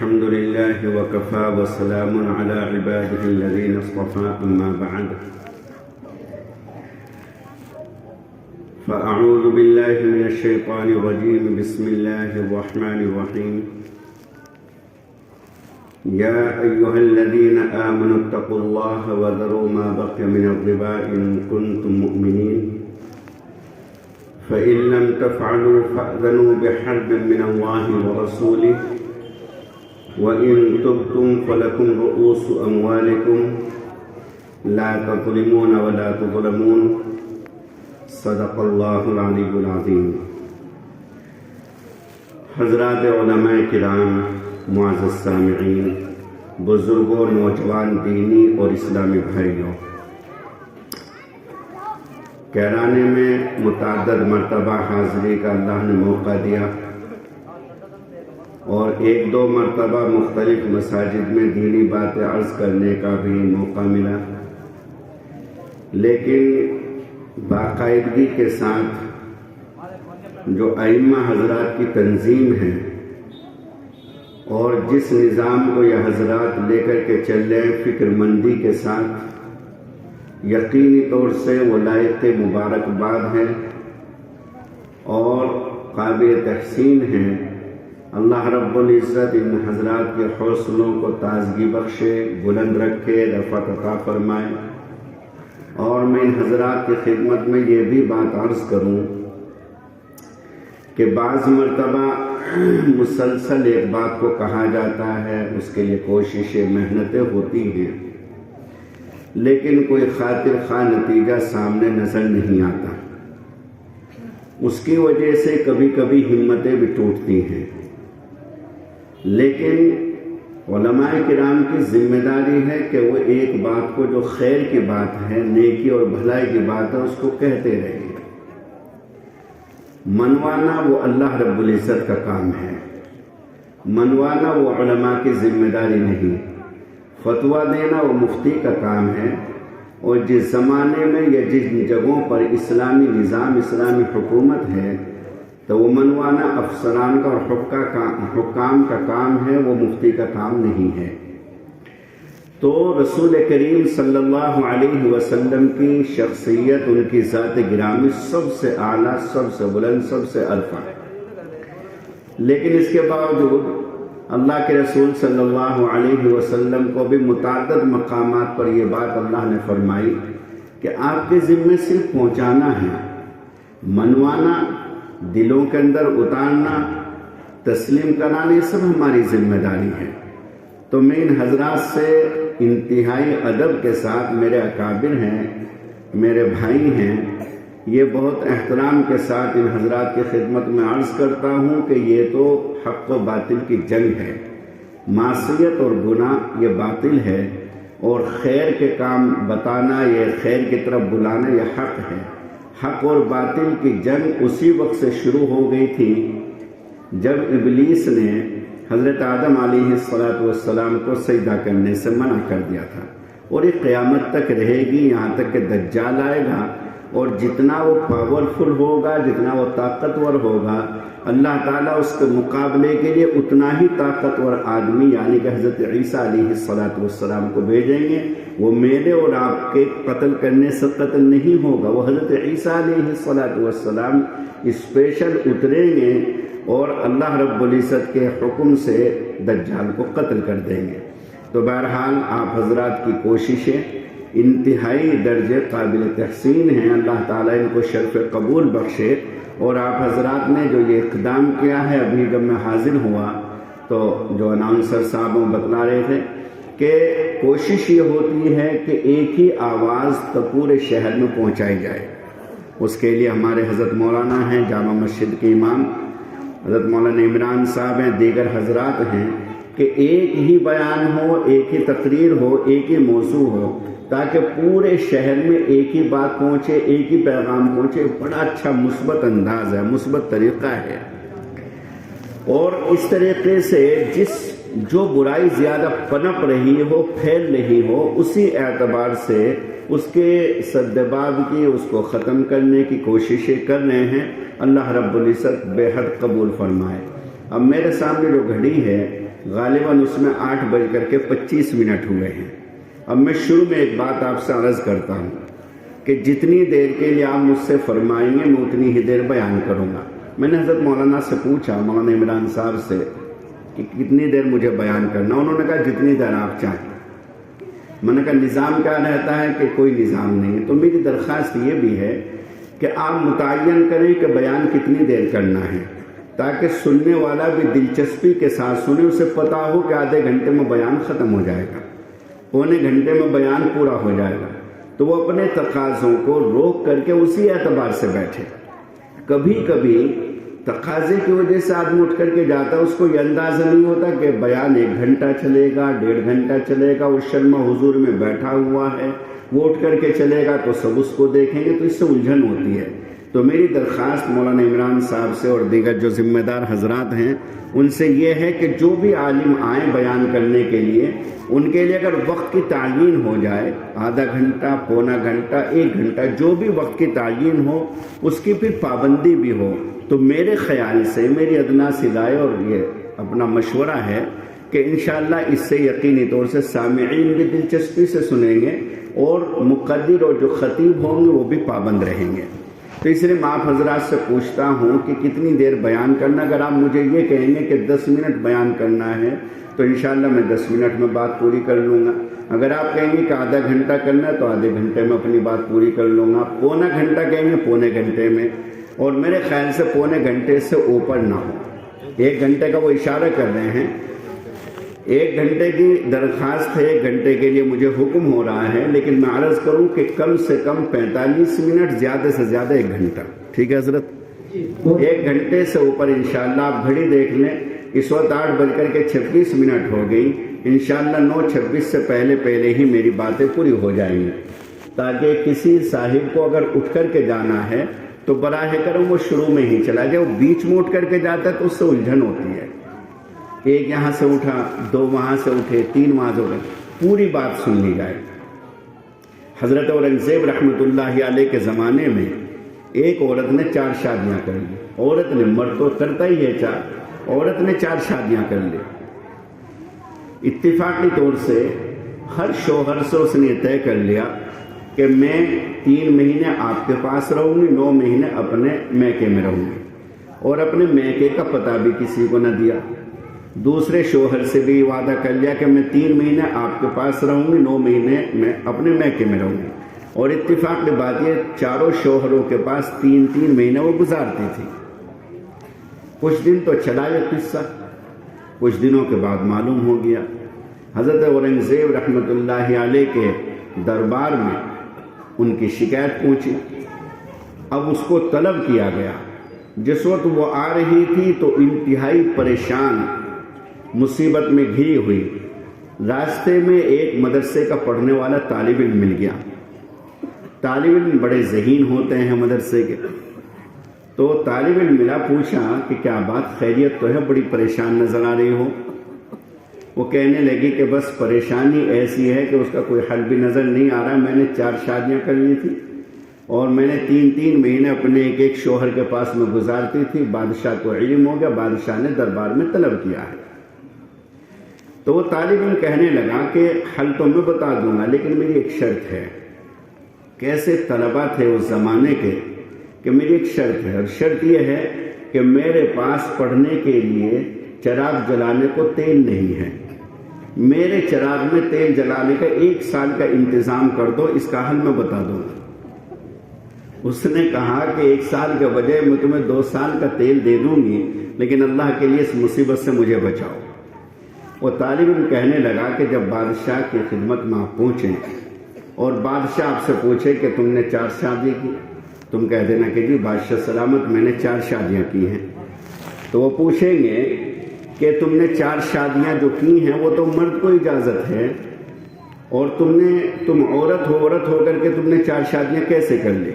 الحمد لله وكفى وسلام على عباده الذين اصطفى أما بعد فأعوذ بالله من الشيطان الرجيم بسم الله الرحمن الرحيم يا أيها الذين آمنوا اتقوا الله وذروا ما بقي من الربا إن كنتم مؤمنين فإن لم تفعلوا فأذنوا بحرب من الله ورسوله وإن تبتم فلكم رؤوس أموالكم لا تظلمون ولا تظلمون صدق اللہ العلی العظیم۔ حضرات علماء کرام، معزز سامعین، بزرگوں، نوجوان دینی اور اسلامی بھائیوں، کیرانے میں متعدد مرتبہ حاضری کا اللہ نے موقع دیا اور ایک دو مرتبہ مختلف مساجد میں دینی باتیں عرض کرنے کا بھی موقع ملا، لیکن باقاعدگی کے ساتھ جو ائمہ حضرات کی تنظیم ہے اور جس نظام کو یہ حضرات لے کر کے چل رہے ہیں، فکر مندی کے ساتھ، یقینی طور سے وہ لائق مبارکباد ہے اور قابل تحسین ہے۔ اللہ رب العزت ان حضرات کے حوصلوں کو تازگی بخشے، بلند رکھے، رفعت عطا فرمائے۔ اور میں ان حضرات کی خدمت میں یہ بھی بات عرض کروں کہ بعض مرتبہ مسلسل ایک بات کو کہا جاتا ہے، اس کے لیے کوششیں، محنتیں ہوتی ہیں، لیکن کوئی خاطر خواہ نتیجہ سامنے نظر نہیں آتا۔ اس کی وجہ سے کبھی کبھی ہمتیں بھی ٹوٹتی ہیں، لیکن علماء کرام کی ذمہ داری ہے کہ وہ ایک بات کو جو خیر کی بات ہے، نیکی اور بھلائی کی بات ہے، اس کو کہتے رہیں۔ منوانا وہ اللہ رب العزت کا کام ہے، منوانا وہ علماء کی ذمہ داری نہیں، فتویٰ دینا وہ مفتی کا کام ہے۔ اور جس زمانے میں یا جن جگہوں پر اسلامی نظام، اسلامی حکومت ہے، تو وہ منوانا افسران کا اور حکام کا کام ہے، وہ مفتی کا کام نہیں ہے۔ تو رسول کریم صلی اللہ علیہ وسلم کی شخصیت، ان کی ذات گرامی سب سے اعلیٰ، سب سے بلند، سب سے ارفع، لیکن اس کے باوجود اللہ کے رسول صلی اللہ علیہ وسلم کو بھی متعدد مقامات پر یہ بات اللہ نے فرمائی کہ آپ کے ذمے صرف پہنچانا ہے، منوانا، دلوں کے اندر اتارنا، تسلیم کرانا، یہ سب ہماری ذمہ داری ہے۔ تو میں ان حضرات سے انتہائی ادب کے ساتھ، میرے اکابر ہیں، میرے بھائی ہیں، یہ بہت احترام کے ساتھ ان حضرات کی خدمت میں عرض کرتا ہوں کہ یہ تو حق و باطل کی جنگ ہے، معصیت اور گناہ یہ باطل ہے، اور خیر کے کام بتانا، یہ خیر کی طرف بلانا، یہ حق ہے۔ حق اور باطل کی جنگ اسی وقت سے شروع ہو گئی تھی جب ابلیس نے حضرت آدم علیہ السلام کو سجدہ کرنے سے منع کر دیا تھا، اور یہ قیامت تک رہے گی، یہاں تک کہ دجال آئے گا، اور جتنا وہ پاورفل ہوگا، جتنا وہ طاقتور ہوگا، اللہ تعالیٰ اس کے مقابلے کے لیے اتنا ہی طاقتور آدمی یعنی کہ حضرت عیسیٰ علیہ السلام کو بھیجیں گے۔ وہ میرے اور آپ کے قتل کرنے سے قتل نہیں ہوگا، وہ حضرت عیسیٰ علیہ السلام اسپیشل اتریں گے اور اللہ رب العزت کے حکم سے دجال کو قتل کر دیں گے۔ تو بہرحال آپ حضرات کی کوششیں انتہائی درجے قابل تحسین ہیں، اللہ تعالیٰ ان کو شرف قبول بخشے۔ اور آپ حضرات نے جو یہ اقدام کیا ہے، ابھی جب میں حاضر ہوا تو جو اناؤنسر صاحب بتلا رہے تھے کہ کوشش یہ ہوتی ہے کہ ایک ہی آواز تو پورے شہر میں پہنچائی جائے۔ اس کے لیے ہمارے حضرت مولانا ہیں، جامع مسجد کے امام حضرت مولانا عمران صاحب ہیں، دیگر حضرات ہیں، کہ ایک ہی بیان ہو، ایک ہی تقریر ہو، ایک ہی موضوع ہو، تاکہ پورے شہر میں ایک ہی بات پہنچے، ایک ہی پیغام پہنچے۔ بڑا اچھا مثبت انداز ہے، مثبت طریقہ ہے، اور اس طریقے سے جو برائی زیادہ پنپ رہی ہو، پھیل رہی ہو، اسی اعتبار سے اس کے سدباب کی، اس کو ختم کرنے کی کوششیں کر رہے ہیں۔ اللہ رب العزت بے حد قبول فرمائے۔ اب میرے سامنے جو گھڑی ہے غالباً اس میں 8:25 ہوئے ہیں۔ اب میں شروع میں ایک بات آپ سے عرض کرتا ہوں کہ جتنی دیر کے لیے آپ مجھ سے فرمائیں گے میں اتنی ہی دیر بیان کروں گا۔ میں نے حضرت مولانا سے پوچھا، مولانا عمران صاحب سے، کہ کتنی دیر مجھے بیان کرنا، انہوں نے کہا جتنی دیر آپ چاہیں۔ میں نے کہا نظام کیا رہتا ہے کہ کوئی نظام نہیں ہے، تو میری درخواست یہ بھی ہے کہ آپ متعین کریں کہ بیان کتنی دیر کرنا ہے، تاکہ سننے والا بھی دلچسپی کے ساتھ سنے، اسے پتا ہو کہ آدھے گھنٹے میں بیان ختم ہو جائے گا، پونے گھنٹے میں بیان پورا ہو جائے گا، تو وہ اپنے تقاضوں کو روک کر کے اسی اعتبار سے بیٹھے۔ کبھی کبھی تقاضے کی وجہ سے آدمی اٹھ کر کے جاتا ہے، اس کو یہ اندازہ نہیں ہوتا کہ بیان 1 گھنٹہ چلے گا، 1.5 گھنٹہ چلے گا، وہ شرما حضور میں بیٹھا ہوا ہے، وہ اٹھ کر کے چلے گا تو سب اس کو دیکھیں گے، تو اس سے الجھن ہوتی ہے۔ تو میری درخواست مولانا عمران صاحب سے اور دیگر جو ذمہ دار حضرات ہیں ان سے یہ ہے کہ جو بھی عالم آئیں بیان کرنے کے لیے، ان کے لیے اگر وقت کی تعیین ہو جائے، آدھا گھنٹہ، پونا گھنٹہ، 1 گھنٹہ، جو بھی وقت کی تعیین ہو اس کی پھر پابندی بھی ہو، تو میرے خیال سے میری ادنا سی رائے اور یہ اپنا مشورہ ہے کہ انشاءاللہ اس سے یقینی طور سے سامعین بھی دلچسپی سے سنیں گے اور مقدر اور جو خطیب ہوں گے وہ بھی پابند رہیں گے۔ تو اس لیے میں آپ حضرات سے پوچھتا ہوں کہ کتنی دیر بیان کرنا۔ اگر آپ مجھے یہ کہیں گے کہ 10 منٹ بیان کرنا ہے تو انشاءاللہ میں 10 منٹ میں بات پوری کر لوں گا۔ اگر آپ کہیں گے کہ آدھا گھنٹہ کرنا ہے تو آدھے گھنٹے میں اپنی بات پوری کر لوں گا۔ پونا گھنٹہ کہیں گے پونے گھنٹے میں، اور میرے خیال سے پونے گھنٹے سے اوپر نہ ہو۔ 1 گھنٹے کا وہ اشارہ کر رہے ہیں، 1 گھنٹے کی درخواست ہے، 1 گھنٹے کے لیے مجھے حکم ہو رہا ہے، لیکن میں عرض کروں کہ کم سے کم 45 منٹ، زیادہ سے زیادہ 1 گھنٹہ، ٹھیک ہے حضرت؟ 1 گھنٹے سے اوپر انشاءاللہ آپ گھڑی دیکھ لیں، اس وقت 8:26 ہو گئی، انشاءاللہ 9:26 سے پہلے ہی میری باتیں پوری ہو جائیں گی، تاکہ کسی صاحب کو اگر اٹھ کر کے جانا ہے تو براہ کرم وہ شروع میں ہی چلا جائے، وہ بیچ میں اٹھ کر کے جاتا ہے تو اس سے الجھن ہوتی ہے، 1 یہاں سے اٹھا، 2 وہاں سے اٹھے، 3 وہاں سے اٹھے، پوری بات سن لی جائے۔ حضرت اورنگزیب رحمۃ اللہ علیہ کے زمانے میں ایک عورت نے 4 شادیاں کر لی، عورت نے، مرد تو کرتا ہی ہے 4، عورت نے 4 شادیاں کر لی۔ اتفاقی طور سے ہر شوہر سے اس نے طے کر لیا کہ میں 3 مہینے آپ کے پاس رہوں گی، 9 مہینے اپنے میکے میں رہوں گی، اور اپنے میکے کا پتہ بھی کسی کو نہ دیا۔ دوسرے شوہر سے بھی وعدہ کر لیا کہ میں 3 مہینے آپ کے پاس رہوں گی، 9 مہینے میں اپنے میکے میں رہوں گی، اور اتفاق کی بات یہ چاروں شوہروں کے پاس 3 مہینے وہ گزارتی تھی۔ کچھ دن تو چلا یہ قصہ، کچھ دنوں کے بعد معلوم ہو گیا، حضرت اورنگزیب رحمۃ اللہ علیہ کے دربار میں ان کی شکایت پہنچی۔ اب اس کو طلب کیا گیا۔ جس وقت وہ آ رہی تھی تو انتہائی پریشان، مصیبت میں گھری ہوئی، راستے میں ایک مدرسے کا پڑھنے والا طالب علم مل گیا۔ طالب علم بڑے ذہین ہوتے ہیں مدرسے کے، تو طالب علم ملا، پوچھا کہ کیا بات، خیریت تو ہے، بڑی پریشان نظر آ رہی ہو؟ وہ کہنے لگی کہ بس پریشانی ایسی ہے کہ اس کا کوئی حل بھی نظر نہیں آ رہا، میں نے 4 شادیاں کر لی تھی اور میں نے 3 مہینے اپنے ایک شوہر کے پاس میں گزارتی تھی، بادشاہ کو علم ہو گیا، بادشاہ نے دربار میں طلب کیا ہے۔ تو وہ طالب علم کہنے لگا کہ حل تو میں بتا دوں گا لیکن میری ایک شرط ہے۔ کیسے طلبہ تھے اس زمانے کے کہ میری ایک شرط ہے، اور شرط یہ ہے کہ میرے پاس پڑھنے کے لیے چراغ جلانے کو تیل نہیں ہے، میرے چراغ میں تیل جلانے کا 1 سال کا انتظام کر دو، اس کا حل میں بتا دوں گا۔ اس نے کہا کہ 1 سال کے بجائے میں تمہیں 2 سال کا تیل دے دوں گی، لیکن اللہ کے لیے اس مصیبت سے مجھے بچاؤ۔ وہ طالب علم کہنے لگا کہ جب بادشاہ کی خدمت میں آپ پہنچیں اور بادشاہ آپ سے پوچھے کہ تم نے 4 شادی کی، تم کہہ دینا کہ جی بادشاہ سلامت میں نے 4 شادیاں کی ہیں۔ تو وہ پوچھیں گے کہ تم نے 4 شادیاں جو کی ہیں وہ تو مرد کو اجازت ہے، اور تم عورت ہو کر کے تم نے 4 شادیاں کیسے کر لی؟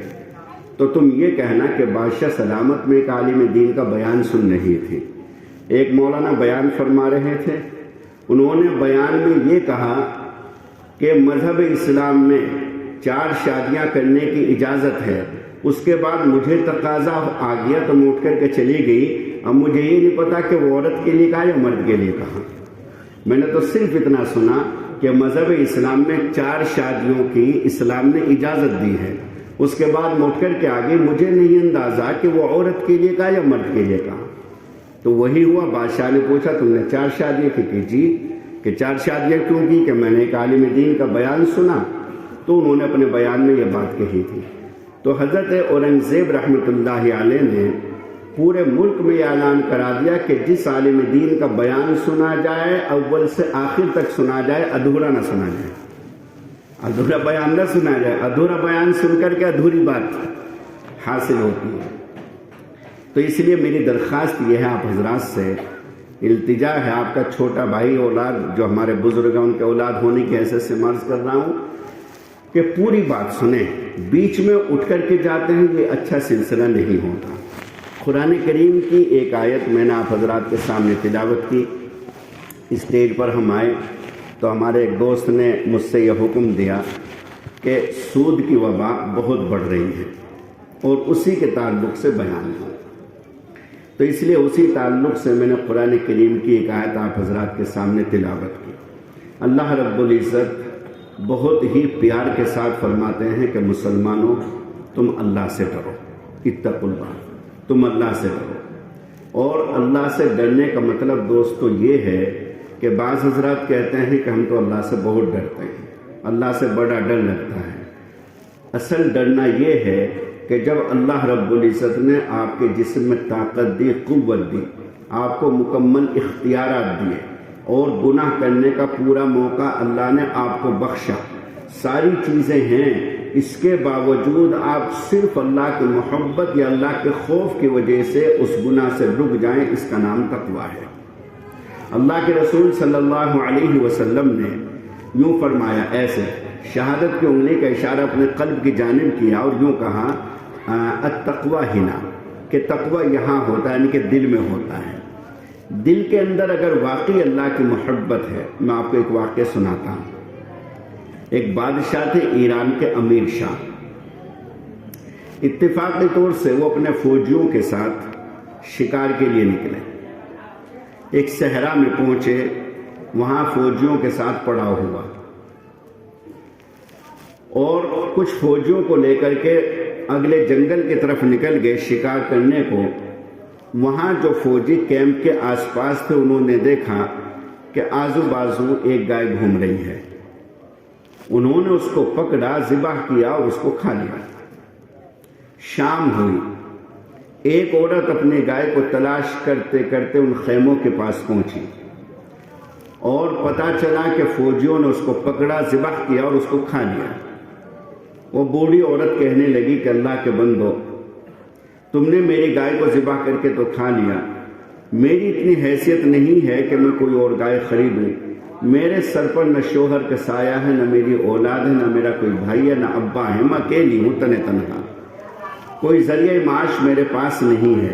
تو تم یہ کہنا کہ بادشاہ سلامت میں ایک عالم دین کا بیان سن رہی تھی، ایک مولانا بیان فرما رہے تھے، انہوں نے بیان میں یہ کہا کہ مذہب اسلام میں 4 شادیاں کرنے کی اجازت ہے، اس کے بعد مجھے تقاضا آ گیا تو میں اٹھ کر کے چلی گئی، اب مجھے یہ نہیں پتا کہ وہ عورت کے لیے کہا یا مرد کے لیے کہا۔ میں نے تو صرف اتنا سنا کہ مذہب اسلام میں 4 شادیوں کی اسلام نے اجازت دی ہے. اس کے بعد موٹ کر کے آگے مجھے نہیں اندازہ کہ وہ عورت کے لیے کہا یا مرد کے لیے کہا. تو وہی ہوا، بادشاہ نے پوچھا تم نے 4 شادیاں کی؟ کہ جی. کہ 4 شادیاں کیوں کی؟ کہ میں نے ایک عالم دین کا بیان سنا تو انہوں نے اپنے بیان میں یہ بات کہی تھی. تو حضرت اورنگزیب رحمۃ اللہ علیہ نے پورے ملک میں یہ اعلان کرا دیا کہ جس عالم دین کا بیان سنا جائے اول سے آخر تک سنا جائے، ادھورا نہ سنا جائے. ادھورا بیان نہ سنا جائے. ادھورا بیان سن کر کے ادھوری بات حاصل ہوتی ہے. تو اس لیے میری درخواست یہ ہے آپ حضرات سے، التجا ہے، آپ کا چھوٹا بھائی اولاد جو ہمارے بزرگ ہیں ان کے اولاد ہونے کی حیثیت سے مرض کر رہا ہوں کہ پوری بات سنیں. بیچ میں اٹھ کر کے جاتے ہیں، یہ اچھا سلسلہ نہیں ہوتا. قرآن کریم کی ایک آیت میں نے آپ حضرات کے سامنے تلاوت کی. اسٹیج پر ہم آئے تو ہمارے ایک دوست نے مجھ سے یہ حکم دیا کہ سود کی وبا بہت بڑھ رہی ہے اور اسی کے تعلق سے بیان ہو. تو اس لیے اسی تعلق سے میں نے قرآن کریم کی ایک آیت آپ حضرات کے سامنے تلاوت کی. اللہ رب العزت بہت ہی پیار کے ساتھ فرماتے ہیں کہ مسلمانوں تم اللہ سے ڈرو، اتقوا اللہ، تم اللہ سے ڈرو. اور اللہ سے ڈرنے کا مطلب دوستو یہ ہے کہ بعض حضرات کہتے ہیں کہ ہم تو اللہ سے بہت ڈرتے ہیں، اللہ سے بڑا ڈر لگتا ہے. اصل ڈرنا یہ ہے کہ جب اللہ رب العزت نے آپ کے جسم میں طاقت دی، قوت دی، آپ کو مکمل اختیارات دیے اور گناہ کرنے کا پورا موقع اللہ نے آپ کو بخشا، ساری چیزیں ہیں، اس کے باوجود آپ صرف اللہ کی محبت یا اللہ کے خوف کی وجہ سے اس گناہ سے رک جائیں، اس کا نام تقویٰ ہے. اللہ کے رسول صلی اللہ علیہ وسلم نے یوں فرمایا، ایسے شہادت کی انگلی کا اشارہ اپنے قلب کی جانب کیا اور یوں کہا التقویٰ ہنا، کہ تقویٰ یہاں ہوتا ہے، یعنی کہ دل میں ہوتا ہے. دل کے اندر اگر واقعی اللہ کی محبت ہے، میں آپ کو ایک واقعہ سناتا ہوں. ایک بادشاہ تھے ایران کے امیر شاہ. اتفاقی طور سے وہ اپنے فوجیوں کے ساتھ شکار کے لیے نکلے. ایک صحرا میں پہنچے، وہاں فوجیوں کے ساتھ پڑاؤ ہوا اور کچھ فوجیوں کو لے کر کے اگلے جنگل کی طرف نکل گئے شکار کرنے کو. وہاں جو فوجی کیمپ کے آس پاس تھے انہوں نے دیکھا کہ آزو بازو ایک گائے گھوم رہی ہے. انہوں نے اس کو پکڑا، ذبح کیا اور اس کو کھا لیا. شام ہوئی، ایک عورت اپنی گائے کو تلاش کرتے کرتے ان خیموں کے پاس پہنچی اور پتہ چلا کہ فوجیوں نے اس کو پکڑا، ذبح کیا اور اس کو کھا لیا. وہ بوڑھی عورت کہنے لگی کہ اللہ کے بندو، تم نے میری گائے کو ذبح کر کے تو کھا لیا، میری اتنی حیثیت نہیں ہے کہ میں کوئی اور گائے خریدوں. میرے سر پر نہ شوہر کا سایہ ہے، نہ میری اولاد ہے، نہ میرا کوئی بھائی ہے، نہ ابا ہے، میں اکیلی ہوں تنہا، کوئی ذریعہ معاش میرے پاس نہیں ہے.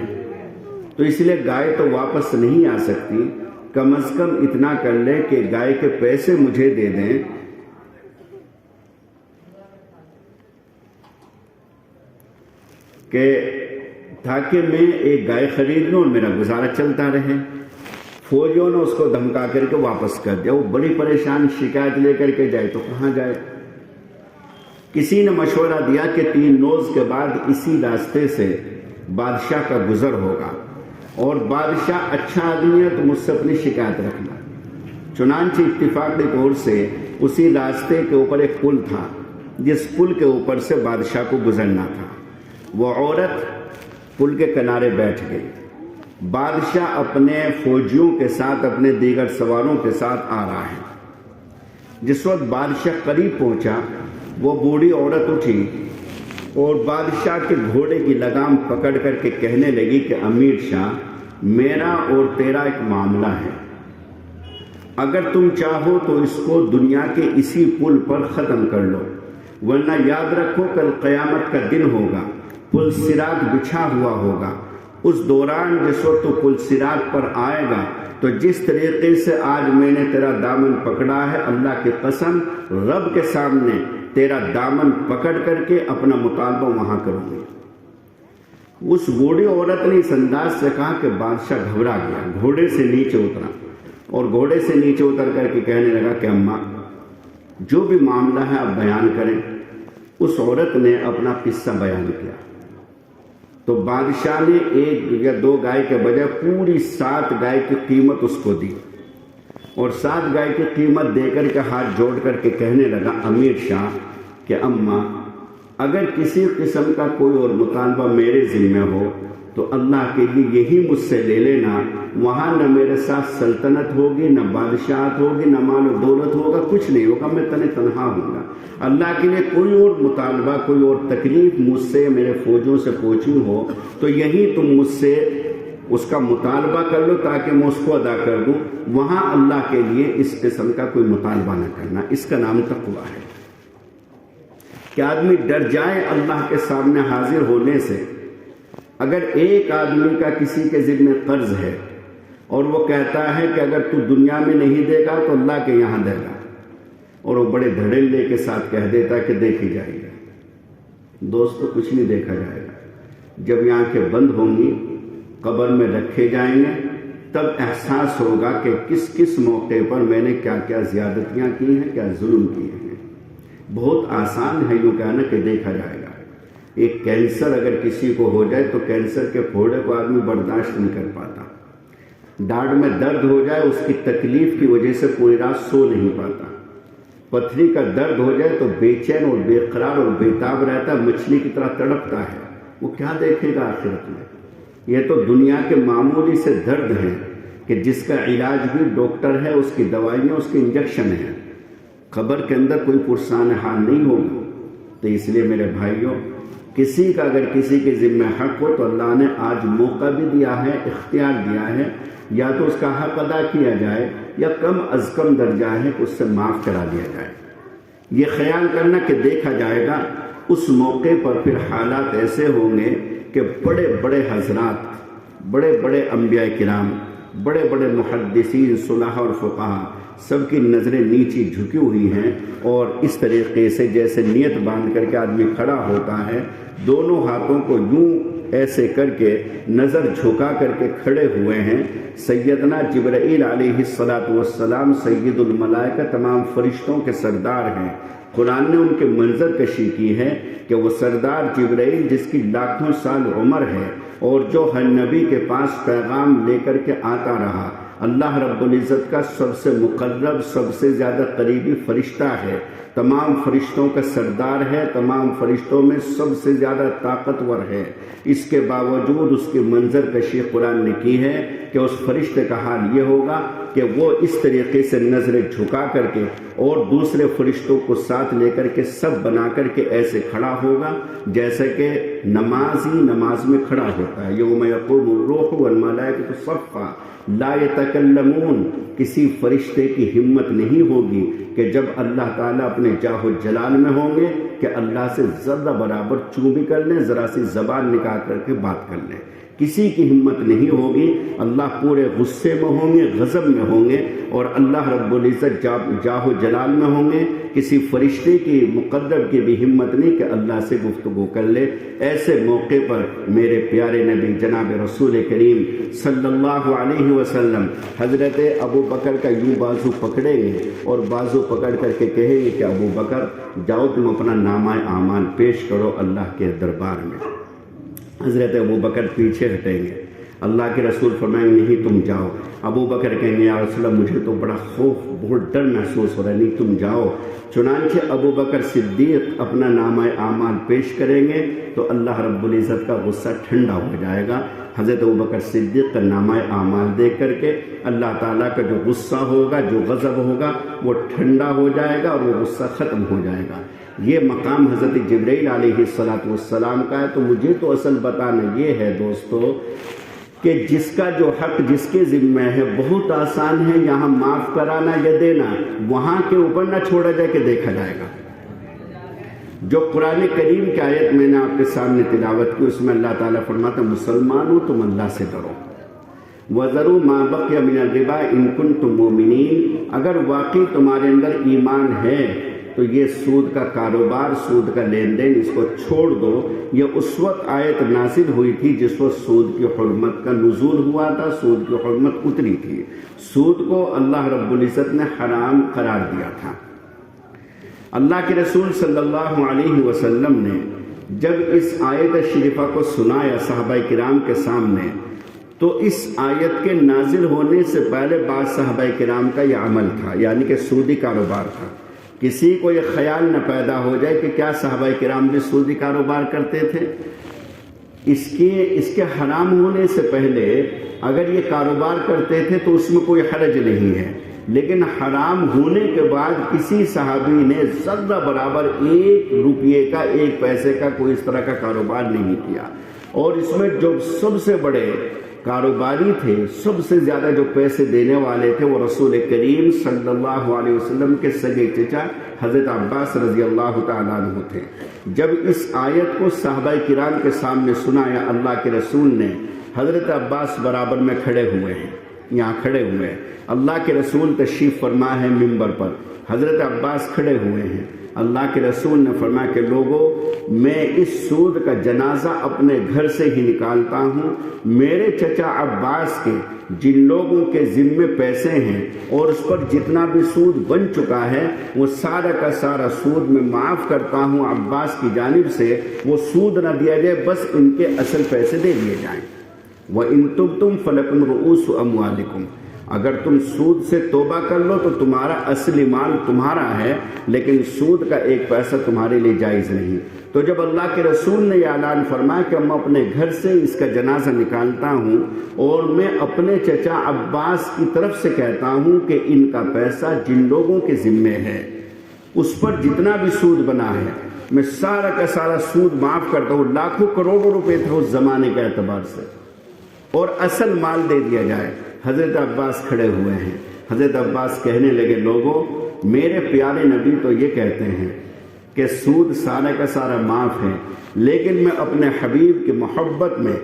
تو اس لیے گائے تو واپس نہیں آ سکتی، کم از کم اتنا کر لے کہ گائے کے پیسے مجھے دے دیں کہ تاکہ میں ایک گائے خرید لوں اور میرا گزارا چلتا رہے. فوجیوں نے اس کو دھمکا کر کے واپس کر دیا. وہ بڑی پریشان، شکایت لے کر کے جائے تو کہاں جائے. کسی نے مشورہ دیا کہ 3 روز کے بعد اسی راستے سے بادشاہ کا گزر ہوگا اور بادشاہ اچھا آدمی ہے تو مجھ سے اپنی شکایت رکھنا. چنانچہ اتفاقی طور سے اسی راستے کے اوپر ایک پل تھا جس پل کے اوپر سے بادشاہ کو گزرنا تھا. وہ عورت پل کے کنارے بیٹھ گئی. بادشاہ اپنے فوجیوں کے ساتھ، اپنے دیگر سواروں کے ساتھ آ رہا ہے. جس وقت بادشاہ قریب پہنچا، وہ بوڑھی عورت اٹھی اور بادشاہ کے گھوڑے کی لگام پکڑ کر کے کہنے لگی کہ امیر شاہ، میرا اور تیرا ایک معاملہ ہے، اگر تم چاہو تو اس کو دنیا کے اسی پل پر ختم کر لو، ورنہ یاد رکھو کل قیامت کا دن ہوگا، پل صراط بچھا ہوا ہوگا. اس دوران جس وقت تو پل صراط پر آئے گا تو جس طریقے سے آج میں نے تیرا دامن پکڑا ہے، اللہ کی قسم رب کے سامنے تیرا دامن پکڑ کر کے اپنا مطالبہ وہاں کروں گی. اس بوڑھی عورت نے اس انداز سے کہا کہ بادشاہ گھبرا گیا، گھوڑے سے نیچے اترا اور گھوڑے سے نیچے اتر کر کے کہنے لگا کہ اماں جو بھی معاملہ ہے آپ بیان کریں۔ اس عورت نے اپنا قصہ بیان کیا تو بادشاہ نے 1 یا 2 گائے کے بجائے پوری 7 گائے کی قیمت اس کو دی، اور 7 گائے کی قیمت دے کر کے ہاتھ جوڑ کر کے کہنے لگا امیر شاہ کہ اماں اگر کسی قسم کا کوئی اور مطالبہ میرے ذمہ ہو تو اللہ کے لیے یہی مجھ سے لے لینا، وہاں نہ میرے ساتھ سلطنت ہوگی، نہ بادشاہت ہوگی، نہ مال و دولت ہوگا، کچھ نہیں ہوگا، میں تنہا ہوں گا۔ اللہ کے لیے کوئی اور مطالبہ، کوئی اور تکلیف مجھ سے میرے فوجوں سے پہنچی ہو تو یہی تم مجھ سے اس کا مطالبہ کر لو تاکہ میں اس کو ادا کر دوں، وہاں اللہ کے لیے اس قسم کا کوئی مطالبہ نہ کرنا۔ اس کا نام تقویٰ ہے کہ آدمی ڈر جائے اللہ کے سامنے حاضر ہونے سے۔ اگر ایک آدمی کا کسی کے ذمہ قرض ہے اور وہ کہتا ہے کہ اگر تو دنیا میں نہیں دے گا تو اللہ کے یہاں دے گا، اور وہ بڑے دھڑلے کے ساتھ کہہ دیتا کہ دیکھی جائے گا، دوستو کچھ نہیں دیکھا جائے گا۔ جب یہ آنکھیں بند ہوں گی، قبر میں رکھے جائیں گے، تب احساس ہوگا کہ کس کس موقع پر میں نے کیا کیا زیادتیاں کی ہیں، کیا ظلم کیے ہیں۔ بہت آسان ہے یوں کہنا کہ دیکھا جائے گا۔ ایک کینسر اگر کسی کو ہو جائے تو کینسر کے پھوڑے کو آدمی برداشت نہیں کر پاتا، ڈاڑھ میں درد ہو جائے اس کی تکلیف کی وجہ سے پوری رات سو نہیں پاتا، پتھری کا درد ہو جائے تو بے چین اور بے قرار اور بےتاب رہتا ہے، مچھلی کی طرح تڑپتا ہے، وہ کیا دیکھے گا آخرت میں؟ یہ تو دنیا کے معمولی سے درد ہیں کہ جس کا علاج بھی ڈاکٹر ہے، اس کی دوائیاں، اس کے انجیکشن ہیں۔ قبر کے اندر کوئی پرسان حال نہیں ہوگا۔ تو اس لیے میرے بھائیوں، کسی کا اگر کسی کے ذمہ حق ہو تو اللہ نے آج موقع بھی دیا ہے، اختیار دیا ہے، یا تو اس کا حق ادا کیا جائے یا کم از کم درجہ ہے کہ اس سے معاف کرا دیا جائے۔ یہ خیال کرنا کہ دیکھا جائے گا، اس موقع پر پھر حالات ایسے ہوں گے کہ بڑے بڑے حضرات، بڑے بڑے انبیاء کرام، بڑے بڑے محدثین، صلحاء اور فقہاء، سب کی نظریں نیچی جھکی ہوئی ہیں، اور اس طریقے سے جیسے نیت باندھ کر کے آدمی کھڑا ہوتا ہے، دونوں ہاتھوں کو یوں ایسے کر کے نظر جھکا کر کے کھڑے ہوئے ہیں۔ سیدنا جبرائیل علیہ السلام سید الملائکہ، تمام فرشتوں کے سردار ہیں۔ قرآن نے ان کے منظر کشی کی ہے کہ وہ سردار جبرائیل جس کی لاکھوں سال عمر ہے اور جو ہر نبی کے پاس پیغام لے کر کے آتا رہا، اللہ رب العزت کا سب سے مقرب، سب سے زیادہ قریبی فرشتہ ہے، تمام فرشتوں کا سردار ہے، تمام فرشتوں میں سب سے زیادہ طاقتور ہے۔ اس کے باوجود اس کی منظر کشی قرآن نے کی ہے کہ اس فرشتے کا حال یہ ہوگا کہ وہ اس طریقے سے نظریں جھکا کر کے اور دوسرے فرشتوں کو ساتھ لے کر کے سب بنا کر کے ایسے کھڑا ہوگا جیسے کہ نمازی نماز میں کھڑا ہوتا ہے۔ یوم یقوم الروح والملائکۃ صفا لا یتکلمون، کسی فرشتے کی ہمت نہیں ہوگی کہ جب اللہ تعالیٰ اپنے جاہ و جلال میں ہوں گے کہ اللہ سے ذرہ برابر چوں بھی کر لیں، ذرا سی زبان نکال کر کے بات کر لیں، کسی کی ہمت نہیں ہوگی۔ اللہ پورے غصے میں ہوں گے، غضب میں ہوں گے، اور اللہ رب العزت جاہ و جلال میں ہوں گے۔ کسی فرشتے کی مقرب کی بھی ہمت نہیں کہ اللہ سے گفتگو کر لے۔ ایسے موقع پر میرے پیارے نبی جناب رسول کریم صلی اللہ علیہ وسلم حضرت ابو بکر کا یوں بازو پکڑیں گے اور بازو پکڑ کر کے کہیں گے کہ ابو بکر جاؤ تم اپنا نامہ اعمال پیش کرو اللہ کے دربار میں۔ حضرت ابو بکر پیچھے ہٹیں گے، اللہ کے رسول فرمائیں گے نہیں تم جاؤ۔ ابو بکر کہیں گے یا رسول اللہ مجھے تو بڑا خوف، بہت ڈر محسوس ہو رہا ہے، نہیں تم جاؤ۔ چنانچہ ابو بکر صدیق اپنا نامہ اعمال پیش کریں گے تو اللہ رب العزت کا غصہ ٹھنڈا ہو جائے گا۔ حضرت ابو بکر صدیق کا نامہ اعمال دیکھ کر کے اللہ تعالیٰ کا جو غصہ ہوگا، جو غضب ہوگا، وہ ٹھنڈا ہو جائے گا اور وہ غصہ ختم ہو جائے گا۔ یہ مقام حضرت جبرائیل علیہ السلام کا ہے۔ تو مجھے تو اصل بتانا یہ ہے دوستو کہ جس کا جو حق جس کے ذمہ ہے بہت آسان ہے، یہاں معاف کرانا یا دینا، وہاں کے اوپر نہ چھوڑا جائے کہ دیکھا جائے گا۔ جو قرآن کریم کی آیت میں نے آپ کے سامنے تلاوت کی، اس میں اللہ تعالیٰ فرماتا ہے مسلمانوں تم اللہ سے ڈرو، وَذَرُوا مَا بَقِيَ مِنَ الرِّبَا إِن كُنتُم مُؤْمِنِينَ، اگر واقعی تمہارے اندر ایمان ہے تو یہ سود کا کاروبار، سود کا لین دین، اس کو چھوڑ دو۔ یہ اس وقت آیت نازل ہوئی تھی جس وقت سود کی حرمت کا نزول ہوا تھا، سود کی حرمت اتری تھی۔ سود کو اللہ رب العزت نے حرام قرار دیا تھا۔ اللہ کے رسول صلی اللہ علیہ وسلم نے جب اس آیت شریفہ کو سنایا صحابہ کرام کے سامنے، تو اس آیت کے نازل ہونے سے پہلے بعض صحابہ کرام کا یہ عمل تھا، یعنی کہ سودی کاروبار تھا۔ کسی کو یہ خیال نہ پیدا ہو جائے کہ کیا صحابہ کرام بھی سودی کاروبار کرتے تھے۔ اس کے حرام ہونے سے پہلے اگر یہ کاروبار کرتے تھے تو اس میں کوئی حرج نہیں ہے، لیکن حرام ہونے کے بعد کسی صحابی نے ذرہ برابر 1 روپیے کا، 1 پیسے کا کوئی اس طرح کا کاروبار نہیں کیا۔ اور اس میں جو سب سے بڑے کاروباری تھے، سب سے زیادہ جو پیسے دینے والے تھے، وہ رسول کریم صلی اللہ علیہ وسلم کے سگے چچا حضرت عباس رضی اللہ تعالیٰ عنہ تھے۔ جب اس آیت کو صحابہ کرام کے سامنے سنایا، اللہ کے رسول نے، حضرت عباس برابر میں کھڑے ہوئے ہیں، یہاں کھڑے ہوئے ہیں، اللہ کے رسول تشریف فرما ہے ممبر پر، حضرت عباس کھڑے ہوئے ہیں۔ اللہ کے رسول نے فرمایا کہ لوگوں، میں اس سود کا جنازہ اپنے گھر سے ہی نکالتا ہوں۔ میرے چچا عباس کے جن لوگوں کے ذمے پیسے ہیں اور اس پر جتنا بھی سود بن چکا ہے، وہ سارا کا سارا سود میں معاف کرتا ہوں عباس کی جانب سے۔ وہ سود نہ دیا جائے، بس ان کے اصل پیسے دے دیے جائیں۔ وَإِن تُبْتُمْ فَلَكُمْ رُؤُوسُ أَمْوَالِكُمْ، اگر تم سود سے توبہ کر لو تو تمہارا اصلی مال تمہارا ہے، لیکن سود کا 1 پیسہ تمہارے لیے جائز نہیں۔ تو جب اللہ کے رسول نے یہ اعلان فرمایا کہ میں اپنے گھر سے اس کا جنازہ نکالتا ہوں اور میں اپنے چچا عباس کی طرف سے کہتا ہوں کہ ان کا پیسہ جن لوگوں کے ذمے ہے، اس پر جتنا بھی سود بنا ہے، میں سارا کا سارا سود معاف کرتا ہوں۔ لاکھوں کروڑوں روپے تھے اس زمانے کے اعتبار سے، اور اصل مال دے دیا جائے۔ حضرت عباس کھڑے ہوئے ہیں۔ حضرت عباس کہنے لگے، لوگوں، میرے پیارے نبی تو یہ کہتے ہیں کہ سود سارا کا سارا معاف ہے، لیکن میں اپنے حبیب کی محبت میں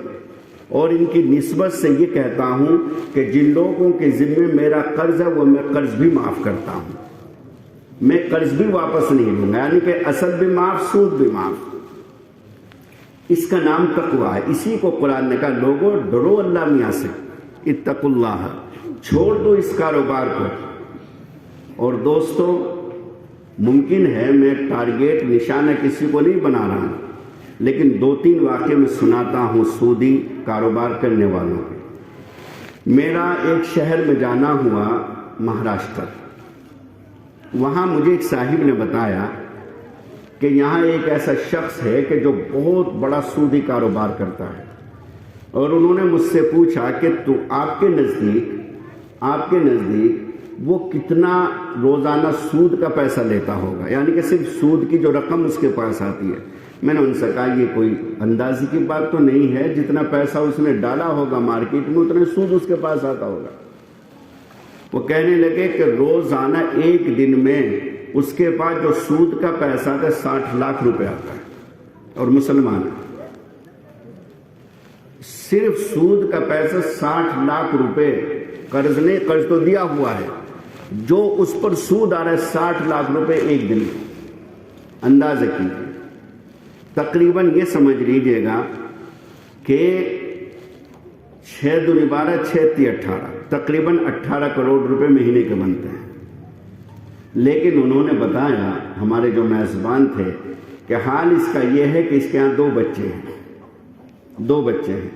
اور ان کی نسبت سے یہ کہتا ہوں کہ جن لوگوں کے ذمے میرا قرض ہے، وہ میں قرض بھی معاف کرتا ہوں، میں قرض بھی واپس نہیں لوں گا، یعنی کہ اصل بھی معاف، سود بھی معاف۔ اس کا نام تقویٰ ہے۔ اسی کو قرآن نے کہا، لوگوں ڈرو اللہ میاں سے، اتقوا اللہ، چھوڑ دو اس کاروبار کو۔ اور دوستو، ممکن ہے میں ٹارگیٹ نشانہ کسی کو نہیں بنا رہا ہوں، لیکن 2-3 واقعے میں سناتا ہوں سودی کاروبار کرنے والوں کے۔ میرا ایک شہر میں جانا ہوا، مہاراشٹر۔ وہاں مجھے ایک صاحب نے بتایا کہ یہاں ایک ایسا شخص ہے کہ جو بہت بڑا سودی کاروبار کرتا ہے، اور انہوں نے مجھ سے پوچھا کہ تو آپ کے نزدیک وہ کتنا روزانہ سود کا پیسہ لیتا ہوگا، یعنی کہ صرف سود کی جو رقم اس کے پاس آتی ہے۔ میں نے ان سے کہا یہ کوئی اندازی کی بات تو نہیں ہے، جتنا پیسہ اس نے ڈالا ہوگا مارکیٹ میں اتنا سود اس کے پاس آتا ہوگا۔ وہ کہنے لگے کہ روزانہ 1 دن میں اس کے پاس جو سود کا پیسہ تھا 60 لاکھ روپے آتا ہے، اور مسلمان ہے۔ صرف سود کا پیسہ 60 لاکھ روپے، قرض تو دیا ہوا ہے، جو اس پر سود آ رہا ہے 60 لاکھ روپے 1 دن میں۔ اندازہ کیجیے، تقریباً یہ سمجھ لیجیے گا کہ 6 دو 12 6 × 18 تقریباً 18 کروڑ روپے مہینے کے بنتے ہیں۔ لیکن انہوں نے بتایا، ہمارے جو میزبان تھے، کہ حال اس کا یہ ہے کہ اس کے ہاں 2 بچے ہیں، 2 بچے ہیں،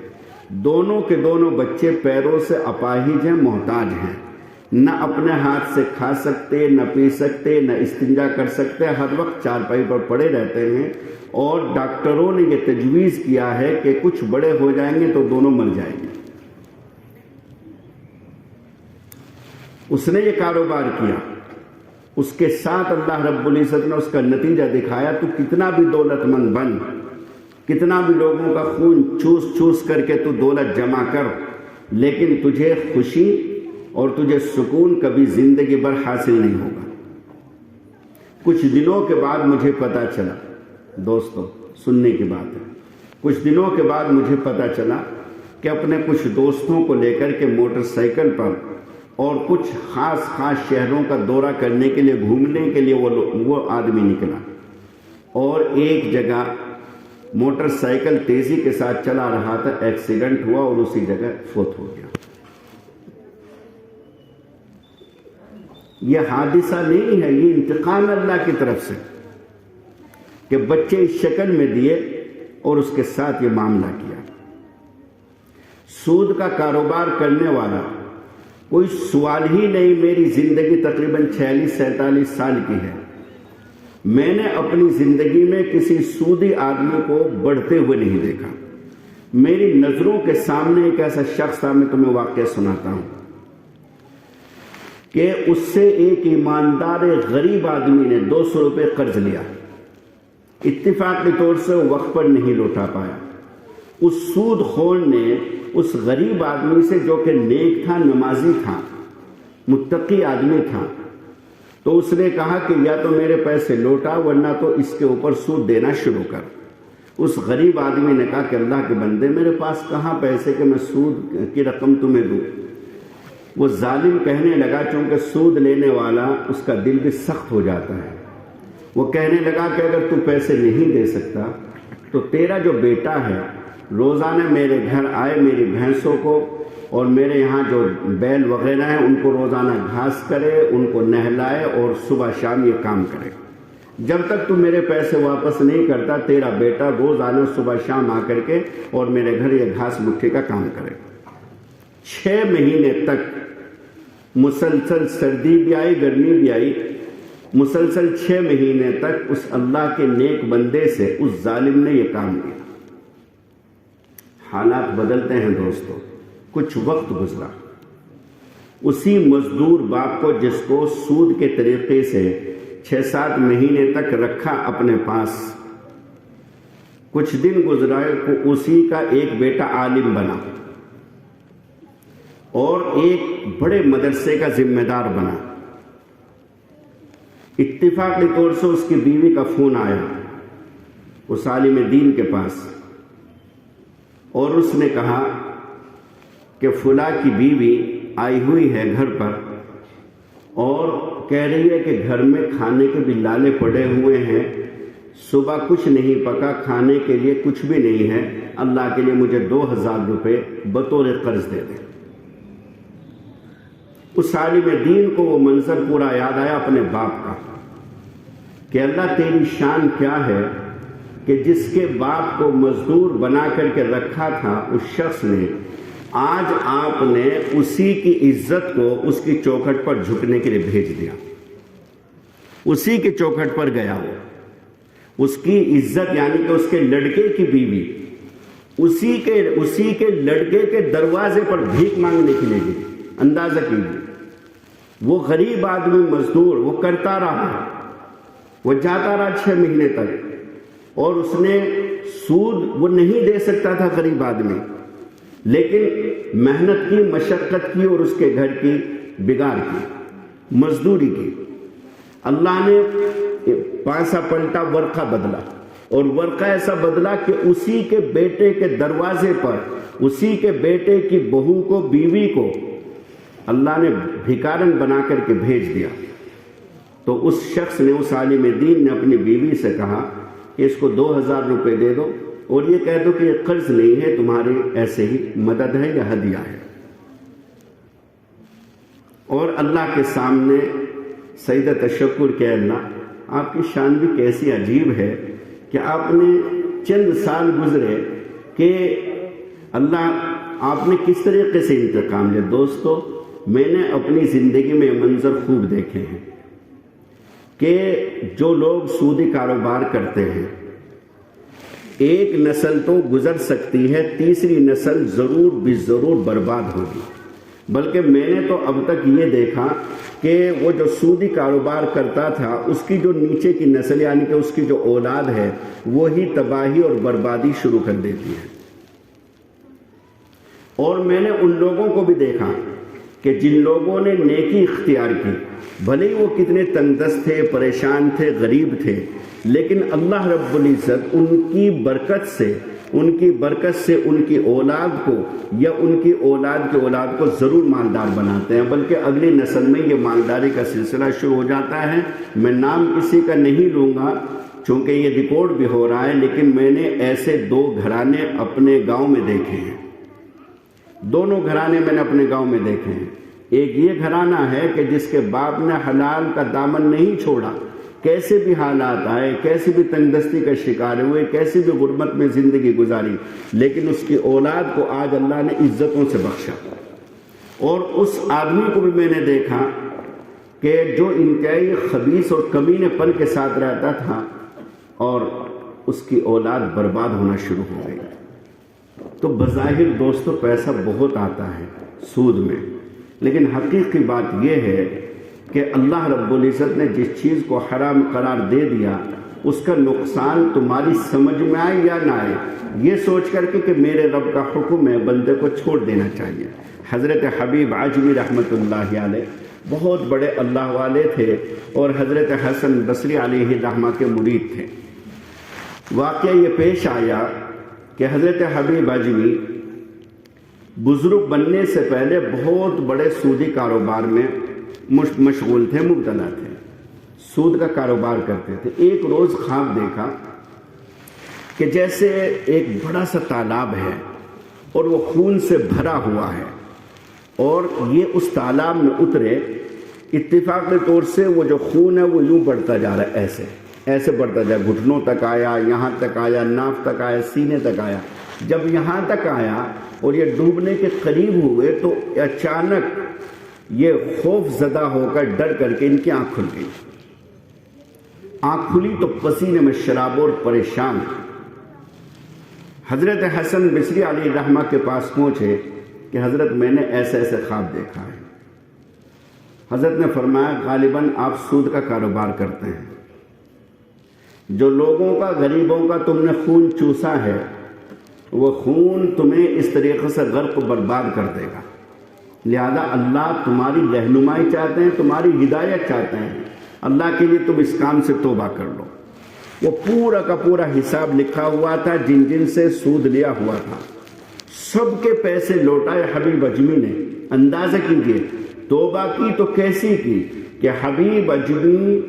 دونوں کے دونوں بچے پیروں سے اپاہج ہیں، محتاج ہیں، نہ اپنے ہاتھ سے کھا سکتے، نہ پی سکتے، نہ استنجا کر سکتے، ہر وقت چارپائی پر پڑے رہتے ہیں، اور ڈاکٹروں نے یہ تجویز کیا ہے کہ کچھ بڑے ہو جائیں گے تو دونوں مر جائیں گے۔ اس نے یہ کاروبار کیا، اس کے ساتھ اللہ رب العزت نے اس کا نتیجہ دکھایا۔ تو کتنا بھی دولت مند بن، کتنا بھی لوگوں کا خون چوس چوس کر کے تو دولت جمع کر، لیکن تجھے خوشی اور تجھے سکون کبھی زندگی بھر حاصل نہیں ہوگا۔ کچھ دنوں کے بعد مجھے پتا چلا، دوستو سننے کی بات ہے، کچھ دنوں کے بعد مجھے پتا چلا کہ اپنے کچھ دوستوں کو لے کر کے موٹر سائیکل پر اور کچھ خاص شہروں کا دورہ کرنے کے لیے گھومنے کے لیے وہ آدمی نکلا اور ایک جگہ موٹر سائیکل تیزی کے ساتھ چلا رہا تھا، ایکسیڈنٹ ہوا اور اسی جگہ فوت ہو گیا۔ یہ حادثہ نہیں ہے، یہ انتقام اللہ کی طرف سے کہ بچے اس شکل میں دیے اور اس کے ساتھ یہ معاملہ کیا۔ سود کا کاروبار کرنے والا کوئی سوال ہی نہیں۔ میری زندگی تقریباً 46-47 سال کی ہے، میں نے اپنی زندگی میں کسی سودی آدمی کو بڑھتے ہوئے نہیں دیکھا۔ میری نظروں کے سامنے ایک ایسا شخص تھا، میں تمہیں واقعہ سناتا ہوں کہ اس سے ایک ایماندار غریب آدمی نے 200 روپے قرض لیا، اتفاقی طور سے وقت پر نہیں لوٹا پایا۔ اس سود خور نے اس غریب آدمی سے، جو کہ نیک تھا، نمازی تھا، متقی آدمی تھا، تو اس نے کہا کہ یا تو میرے پیسے لوٹا ورنہ تو اس کے اوپر سود دینا شروع کر۔ اس غریب آدمی نے کہا کہ اللہ کے بندے، میرے پاس کہاں پیسے کہ میں سود کی رقم تمہیں دوں۔ وہ ظالم کہنے لگا، چونکہ سود لینے والا اس کا دل بھی سخت ہو جاتا ہے، وہ کہنے لگا کہ اگر تو پیسے نہیں دے سکتا تو تیرا جو بیٹا ہے روزانہ میرے گھر آئے، میری بھینسوں کو اور میرے یہاں جو بیل وغیرہ ہیں ان کو روزانہ گھاس کرے، ان کو نہلائے اور صبح شام یہ کام کرے۔ جب تک تو میرے پیسے واپس نہیں کرتا، تیرا بیٹا روزانہ صبح شام آ کر کے اور میرے گھر یہ گھاس مٹھی کا کام کرے۔ 6 مہینے تک مسلسل سردی بھی آئی، گرمی بھی آئی، مسلسل 6 مہینے تک اس اللہ کے نیک بندے سے اس ظالم نے یہ کام کیا۔ حالات بدلتے ہیں دوستو، کچھ وقت گزرا، اسی مزدور باپ کو جس کو سود کے طریقے سے 6-7 مہینے تک رکھا اپنے پاس، کچھ دن گزرائے کو اسی کا ایک بیٹا عالم بنا اور ایک بڑے مدرسے کا ذمہ دار بنا۔ اتفاقی طور سے اس کی بیوی کا فون آیا اس عالم دین کے پاس، اور اس نے کہا کہ فلاں کی بیوی آئی ہوئی ہے گھر پر اور کہہ رہی ہے کہ گھر میں کھانے کے بھی لالے پڑے ہوئے ہیں، صبح کچھ نہیں پکا، کھانے کے لیے کچھ بھی نہیں ہے، اللہ کے لیے مجھے 2000 روپے بطور قرض دے دیں۔ اس عالم دین کو وہ منظر پورا یاد آیا اپنے باپ کا کہ اللہ تیری شان کیا ہے کہ جس کے باپ کو مزدور بنا کر کے رکھا تھا اس شخص نے، آج آپ نے اسی کی عزت کو اس کی چوکھٹ پر جھکنے کے لیے بھیج دیا۔ اسی کے چوکھٹ پر گیا وہ، اس کی عزت یعنی کہ اس کے لڑکے کی بیوی اسی کے لڑکے کے دروازے پر بھیک مانگنے کے لیے گئی۔ اندازہ کیجیے، وہ غریب آدمی مزدور وہ کرتا رہا، وہ جاتا رہا 6 مہینے تک، اور اس نے سود وہ نہیں دے سکتا تھا غریب آدمی، لیکن محنت کی، مشقت کی اور اس کے گھر کی بگاڑ کی، مزدوری کی۔ اللہ نے پاسا پلٹا، ورقہ بدلا، اور ورقہ ایسا بدلا کہ اسی کے بیٹے کے دروازے پر اسی کے بیٹے کی بہو کو، بیوی کو اللہ نے بھکارن بنا کر کے بھیج دیا۔ تو اس شخص نے، اس عالم دین نے اپنی بیوی سے کہا کہ اس کو 2000 روپے دے دو اور یہ کہہ دو کہ یہ قرض نہیں ہے، تمہاری ایسے ہی مدد ہے یا ہدیہ ہے۔ اور اللہ کے سامنے سجدہ تشکر کہ اللہ آپ کی شان بھی کیسی عجیب ہے کہ آپ نے چند سال گزرے کہ اللہ آپ نے کس طریقے سے انتقام لیا۔ دوستو، میں نے اپنی زندگی میں یہ منظر خوب دیکھے ہیں کہ جو لوگ سودی کاروبار کرتے ہیں، ایک نسل تو گزر سکتی ہے، تیسری نسل ضرور بھی ضرور برباد ہوگی۔ بلکہ میں نے تو اب تک یہ دیکھا کہ وہ جو سودی کاروبار کرتا تھا اس کی جو نیچے کی نسل یعنی کہ اس کی جو اولاد ہے وہی تباہی اور بربادی شروع کر دیتی ہے۔ اور میں نے ان لوگوں کو بھی دیکھا کہ جن لوگوں نے نیکی اختیار کی، بھلے ہی وہ کتنے تنگ دست تھے، پریشان تھے، غریب تھے، لیکن اللہ رب العزت ان کی برکت سے ان کی برکت سے ان کی اولاد کو یا ان کی اولاد کی اولاد کو ضرور مالدار بناتے ہیں، بلکہ اگلی نسل میں یہ مالداری کا سلسلہ شروع ہو جاتا ہے۔ میں نام کسی کا نہیں لوں گا چونکہ یہ ریکارڈ بھی ہو رہا ہے، لیکن میں نے ایسے 2 گھرانے اپنے گاؤں میں دیکھے ہیں، دونوں گھرانے میں نے اپنے گاؤں میں دیکھے ہیں۔ ایک یہ گھرانہ ہے کہ جس کے باپ نے حلال کا دامن نہیں چھوڑا، کیسے بھی حالات آئے، کیسی بھی تنگ دستی کا شکار ہوئے، کیسی بھی غربت میں زندگی گزاری، لیکن اس کی اولاد کو آج اللہ نے عزتوں سے بخشا۔ اور اس آدمی کو بھی میں نے دیکھا کہ جو انتہائی خبیث اور کمینے پن کے ساتھ رہتا تھا اور اس کی اولاد برباد ہونا شروع ہو گئی۔ تو بظاہر دوستو پیسہ بہت آتا ہے سود میں، لیکن حقیقی بات یہ ہے کہ اللہ رب العزت نے جس چیز کو حرام قرار دے دیا اس کا نقصان تمہاری سمجھ میں آئے یا نہ آئے، یہ سوچ کر کے کہ میرے رب کا حکم ہے بندے کو چھوڑ دینا چاہیے۔ حضرت حبیب عجمی رحمۃ اللہ علیہ بہت بڑے اللہ والے تھے اور حضرت حسن بصری علیہ الرحمہ کے مرید تھے۔ واقعہ یہ پیش آیا کہ حضرت حبیب عجمی بزرگ بننے سے پہلے بہت بڑے سودی کاروبار میں مشغول تھے، مبتلا تھے، سود کا کاروبار کرتے تھے۔ ایک روز خواب دیکھا کہ جیسے ایک بڑا سا تالاب ہے اور وہ خون سے بھرا ہوا ہے، اور یہ اس تالاب میں اترے، اتفاق کے طور سے وہ جو خون ہے وہ یوں بڑھتا جا رہا ہے، ایسے بڑھتا جا، گھٹنوں تک آیا، یہاں تک آیا، ناف تک آیا، سینے تک آیا۔ جب یہاں تک آیا اور یہ ڈوبنے کے قریب ہوئے تو اچانک یہ خوف زدہ ہو کر ڈر کر کے ان کی آنکھ کھل گئی۔ آنکھ کھلی تو پسینے میں شراب اور پریشان۔ حضرت حسن بصری علیہ الرحمہ کے پاس پہنچے کہ حضرت میں نے ایسے ایسے خواب دیکھا ہے۔ حضرت نے فرمایا غالباً آپ سود کا کاروبار کرتے ہیں، جو لوگوں کا، غریبوں کا تم نے خون چوسا ہے وہ خون تمہیں اس طریقے سے غرق برباد کر دے گا، لہذا اللہ تمہاری رہنمائی چاہتے ہیں، تمہاری ہدایت چاہتے ہیں، اللہ کے لیے تم اس کام سے توبہ کر لو۔ وہ پورا کا پورا حساب لکھا ہوا تھا، جن جن سے سود لیا ہوا تھا سب کے پیسے لوٹائے حبیب عجمی نے۔ اندازہ کیجیے توبہ کی تو کیسی کی کہ حبیب عجمی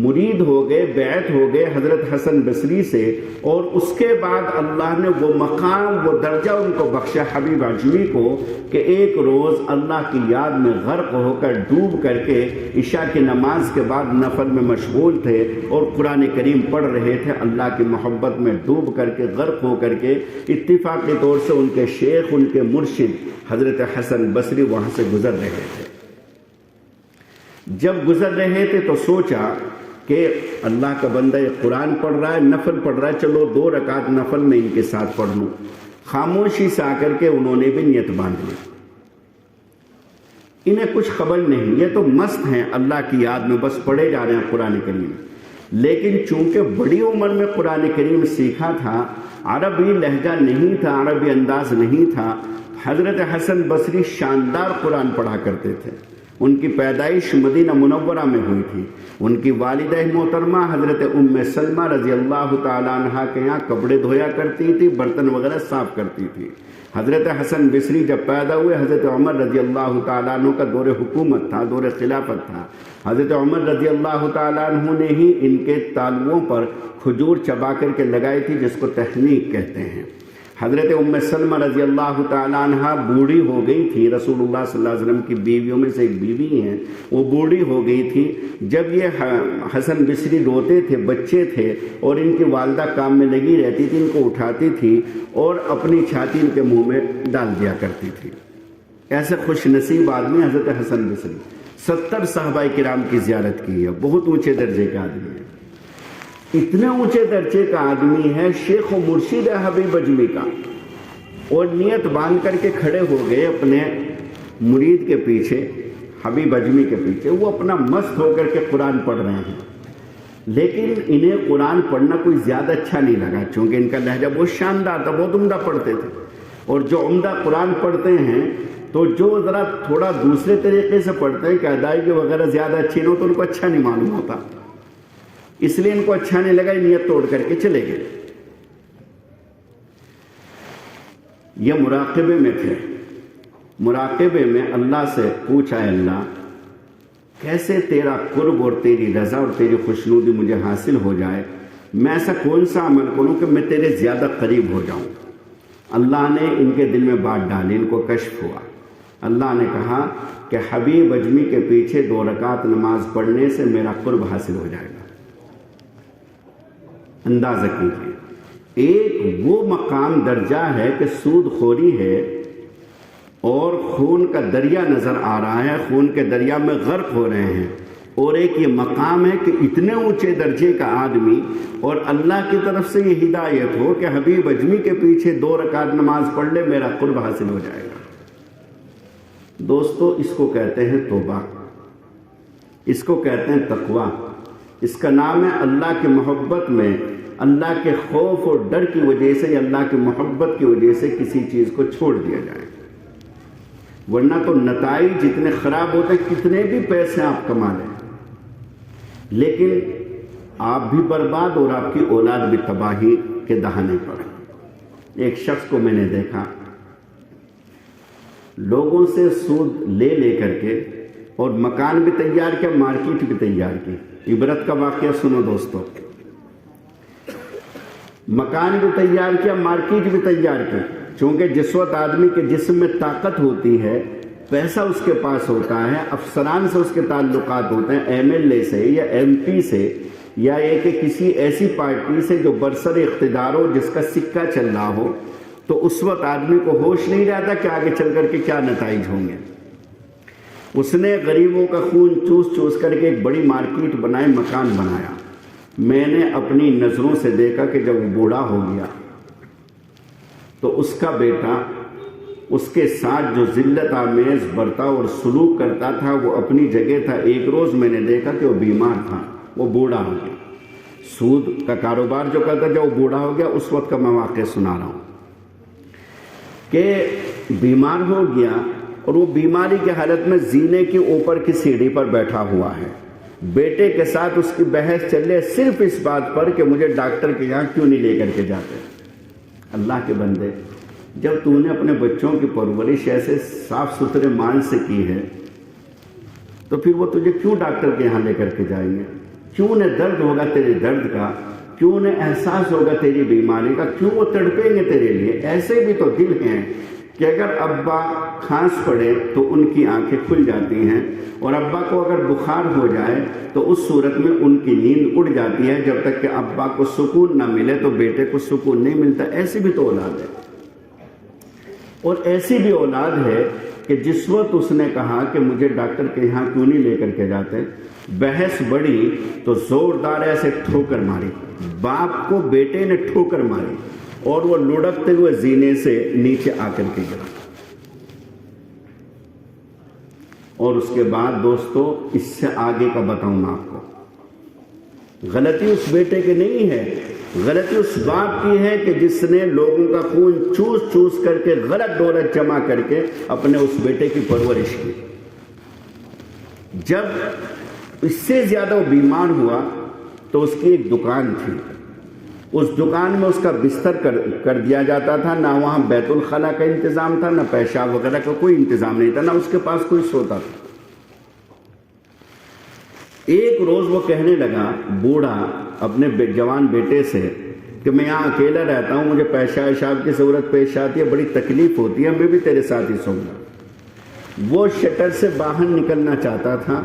مرید ہو گئے، بیعت ہو گئے حضرت حسن بصری سے، اور اس کے بعد اللہ نے وہ مقام، وہ درجہ ان کو بخشا حبیب عجمی کو کہ ایک روز اللہ کی یاد میں غرق ہو کر، ڈوب کر کے، عشاء کی نماز کے بعد نفل میں مشغول تھے اور قرآن کریم پڑھ رہے تھے، اللہ کی محبت میں ڈوب کر کے، غرق ہو کر کے، اتفاقی طور سے ان کے شیخ، ان کے مرشد حضرت حسن بصری وہاں سے گزر رہے تھے۔ جب گزر رہے تھے تو سوچا کہ اللہ کا بندہ یہ قرآن پڑھ رہا ہے، نفل پڑھ رہا ہے، چلو 2 رکعت نفل میں ان کے ساتھ پڑھ لوں۔ خاموشی سے آ کر کے انہوں نے بھی نیت باندھ لی۔ انہیں کچھ خبر نہیں، یہ تو مست ہیں اللہ کی یاد میں، بس پڑھے جا رہے ہیں قرآن کریم۔ لیکن چونکہ بڑی عمر میں قرآن کریم سیکھا تھا، عربی لہجہ نہیں تھا، عربی انداز نہیں تھا، حضرت حسن بصری شاندار قرآن پڑھا کرتے تھے۔ ان کی پیدائش مدینہ منورہ میں ہوئی تھی۔ ان کی والدہ محترمہ حضرت ام سلمہ رضی اللہ تعالیٰ عنہ کے یہاں کپڑے دھویا کرتی تھی، برتن وغیرہ صاف کرتی تھی۔ حضرت حسن بصری جب پیدا ہوئے، حضرت عمر رضی اللہ تعالیٰ عنہ کا دور حکومت تھا، دور خلافت تھا۔ حضرت عمر رضی اللہ تعالیٰ عنہ نے ہی ان کے تالوؤں پر کھجور چبا کر کے لگائی تھی، جس کو تحنیق کہتے ہیں۔ حضرت ام سلمہ رضی اللہ تعالیٰ عنہ بوڑھی ہو گئی تھی، رسول اللہ صلی اللہ علیہ وسلم کی بیویوں میں سے ایک بیوی ہیں، وہ بوڑھی ہو گئی تھی۔ جب یہ حسن بصری روتے تھے، بچے تھے، اور ان کی والدہ کام میں لگی رہتی تھی، ان کو اٹھاتی تھی اور اپنی چھاتی ان کے منہ میں ڈال دیا کرتی تھی۔ ایسے خوش نصیب آدمی حضرت حسن بصری، 70 صحابہ کرام کی زیارت کی ہے، بہت اونچے درجے کا آدمی ہے، اتنے اونچے درجے کا آدمی ہے، شیخ و مرشد ہے حبیب عجمی کا، اور نیت باندھ کر کے کھڑے ہو گئے اپنے مرید کے پیچھے، حبیب عجمی کے پیچھے۔ وہ اپنا مست ہو کر کے قرآن پڑھ رہے ہیں، لیکن انہیں قرآن پڑھنا کوئی زیادہ اچھا نہیں لگا، چونکہ ان کا لہجہ بہت شاندار تھا، بہت عمدہ پڑھتے تھے۔ اور جو عمدہ قرآن پڑھتے ہیں تو جو ذرا تھوڑا دوسرے طریقے سے پڑھتے ہیں کہ ادائیگی وغیرہ زیادہ اچھی نہ ہو تو ان کو اچھا نہیں معلوم ہوتا، اس لیے ان کو اچھا نہیں لگا، نیت توڑ کر کے چلے گئے۔ یہ مراقبے میں تھے. مراقبے میں اللہ سے پوچھا، اے اللہ کیسے تیرا قرب اور تیری رضا اور تیری خوشنودی مجھے حاصل ہو جائے، میں ایسا کون سا عمل کروں کہ میں تیرے زیادہ قریب ہو جاؤں. اللہ نے ان کے دل میں بات ڈالی، ان کو کشف ہوا. اللہ نے کہا کہ حبیب اجمی کے پیچھے 2 رکعت نماز پڑھنے سے میرا قرب حاصل ہو جائے گا. اندازہ کیجیے، ایک وہ مقام درجہ ہے کہ سود خوری ہے اور خون کا دریا نظر آ رہا ہے، خون کے دریا میں غرق ہو رہے ہیں، اور ایک یہ مقام ہے کہ اتنے اونچے درجے کا آدمی اور اللہ کی طرف سے یہ ہدایت ہو کہ حبیب اجمی کے پیچھے 2 رکعت نماز پڑھ لے، میرا قرب حاصل ہو جائے گا. دوستو، اس کو کہتے ہیں توبہ، اس کو کہتے ہیں تقوی. اس کا نام ہے اللہ کی محبت میں، اللہ کے خوف اور ڈر کی وجہ سے یا اللہ کی محبت کی وجہ سے کسی چیز کو چھوڑ دیا جائے. ورنہ تو نتائج جتنے خراب ہوتے ہیں، کتنے بھی پیسے آپ کما لیں لیکن آپ بھی برباد اور آپ کی اولاد بھی تباہی کے دہانے پر. ایک شخص کو میں نے دیکھا، لوگوں سے سود لے لے کر کے اور مکان بھی تیار کیا، مارکیٹ بھی تیار کی. عبرت کا واقعہ سنو دوستو، مکان بھی تیار کیا، مارکیٹ بھی تیار کی. چونکہ جس وقت آدمی کے جسم میں طاقت ہوتی ہے، پیسہ اس کے پاس ہوتا ہے، افسران سے اس کے تعلقات ہوتے ہیں، ایم ایل اے سے یا ایم پی سے یا ایک کسی ایسی پارٹی سے جو برسر اقتدار ہو، جس کا سکہ چل رہا ہو، تو اس وقت آدمی کو ہوش نہیں رہتا کہ آگے چل کر کے کیا نتائج ہوں گے. اس نے غریبوں کا خون چوس چوس کر کے ایک بڑی مارکیٹ بنائی، مکان بنایا. میں نے اپنی نظروں سے دیکھا کہ جب وہ بوڑھا ہو گیا تو اس کا بیٹا اس کے ساتھ جو ذلت آمیز برتاؤ اور سلوک کرتا تھا وہ اپنی جگہ تھا. ایک روز میں نے دیکھا کہ وہ بیمار تھا، وہ بوڑھا ہو گیا. سود کا کاروبار جو کرتا جب وہ بوڑھا ہو گیا، اس وقت کا میں واقعہ سنا رہا ہوں کہ بیمار ہو گیا اور وہ بیماری کی حالت میں زینے کے اوپر کی سیڑھی پر بیٹھا ہوا ہے. بیٹے کے ساتھ اس کی بحث چل رہی صرف اس بات پر کہ مجھے ڈاکٹر کے یہاں کیوں نہیں لے کر کے جاتے. اللہ کے بندے، جب تو نے اپنے بچوں کی پرورش ایسے صاف ستھرے مال سے کی ہے تو پھر وہ تجھے کیوں ڈاکٹر کے یہاں لے کر کے جائیں گے؟ کیوں انہیں درد ہوگا تیرے درد کا، کیوں انہیں احساس ہوگا تیری بیماری کا، کیوں وہ تڑپیں گے تیرے لیے؟ ایسے بھی تو دل ہیں کہ اگر ابا کھانس پڑے تو ان کی آنکھیں کھل جاتی ہیں، اور ابا کو اگر بخار ہو جائے تو اس صورت میں ان کی نیند اڑ جاتی ہے. جب تک کہ ابا کو سکون نہ ملے تو بیٹے کو سکون نہیں ملتا. ایسی بھی تو اولاد ہے. اور ایسی بھی اولاد ہے کہ جس وقت اس نے کہا کہ مجھے ڈاکٹر کے یہاں کیوں نہیں لے کر کے جاتے، بحث بڑی تو زوردار ایسے ٹھوکر ماری، باپ کو بیٹے نے ٹھوکر ماری اور وہ لڑکتے ہوئے زینے سے نیچے آ کر کے گرا. اور اس کے بعد دوستو، اس سے آگے کا بتاؤں میں آپ کو، غلطی اس بیٹے کے نہیں ہے، غلطی اس باپ کی ہے کہ جس نے لوگوں کا خون چوس چوس کر کے غلط دولت جمع کر کے اپنے اس بیٹے کی پرورش کی. جب اس سے زیادہ وہ بیمار ہوا تو اس کی ایک دکان تھی، اس دکان میں اس کا بستر کر دیا جاتا تھا. نہ وہاں بیت الخلا کا انتظام تھا، نہ پیشاب وغیرہ کا کوئی انتظام نہیں تھا، نہ اس کے پاس کوئی سوتا تھا. ایک روز وہ کہنے لگا بوڑھا اپنے جوان بیٹے سے کہ میں یہاں اکیلا رہتا ہوں، مجھے پیشاب کی ضرورت پیش آتی ہے، بڑی تکلیف ہوتی ہے، میں بھی تیرے ساتھ ہی سوؤں گا. وہ شٹر سے باہر نکلنا چاہتا تھا،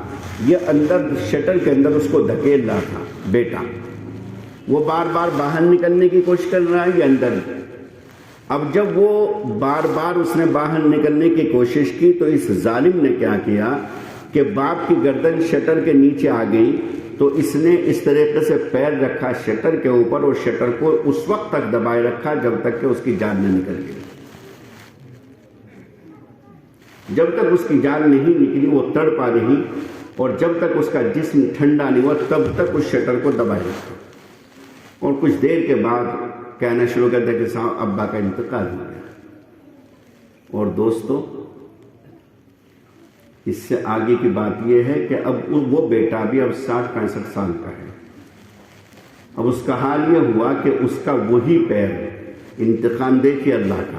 یہ اندر شٹر کے اندر اس کو دھکیل رہا تھا بیٹا. وہ بار بار باہر نکلنے کی کوشش کر رہا ہے، یہ اندر. اب جب وہ بار بار اس نے باہر نکلنے کی کوشش کی تو اس ظالم نے کیا کیا کہ باپ کی گردن شٹر کے نیچے آ گئی، تو اس نے اس طریقے سے پیر رکھا شٹر کے اوپر اور شٹر کو اس وقت تک دبائے رکھا جب تک کہ اس کی جان نہ نکل گئی. جب تک اس کی جان نہیں نکلی وہ تڑپا رہی، اور جب تک اس کا جسم ٹھنڈا نہیں ہوا تب تک اس شٹر کو دبائے رکھا. اور کچھ دیر کے بعد کہنا شروع کر دیا کہ صاحب ابا کا انتقال ہو گیا. اور دوستو، اس سے آگے کی بات یہ ہے کہ اب وہ بیٹا بھی اب 60-65 سال کا ہے. اب اس کا حال یہ ہوا کہ اس کا وہی پیر، انتقام دیکھیے اللہ کا،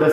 10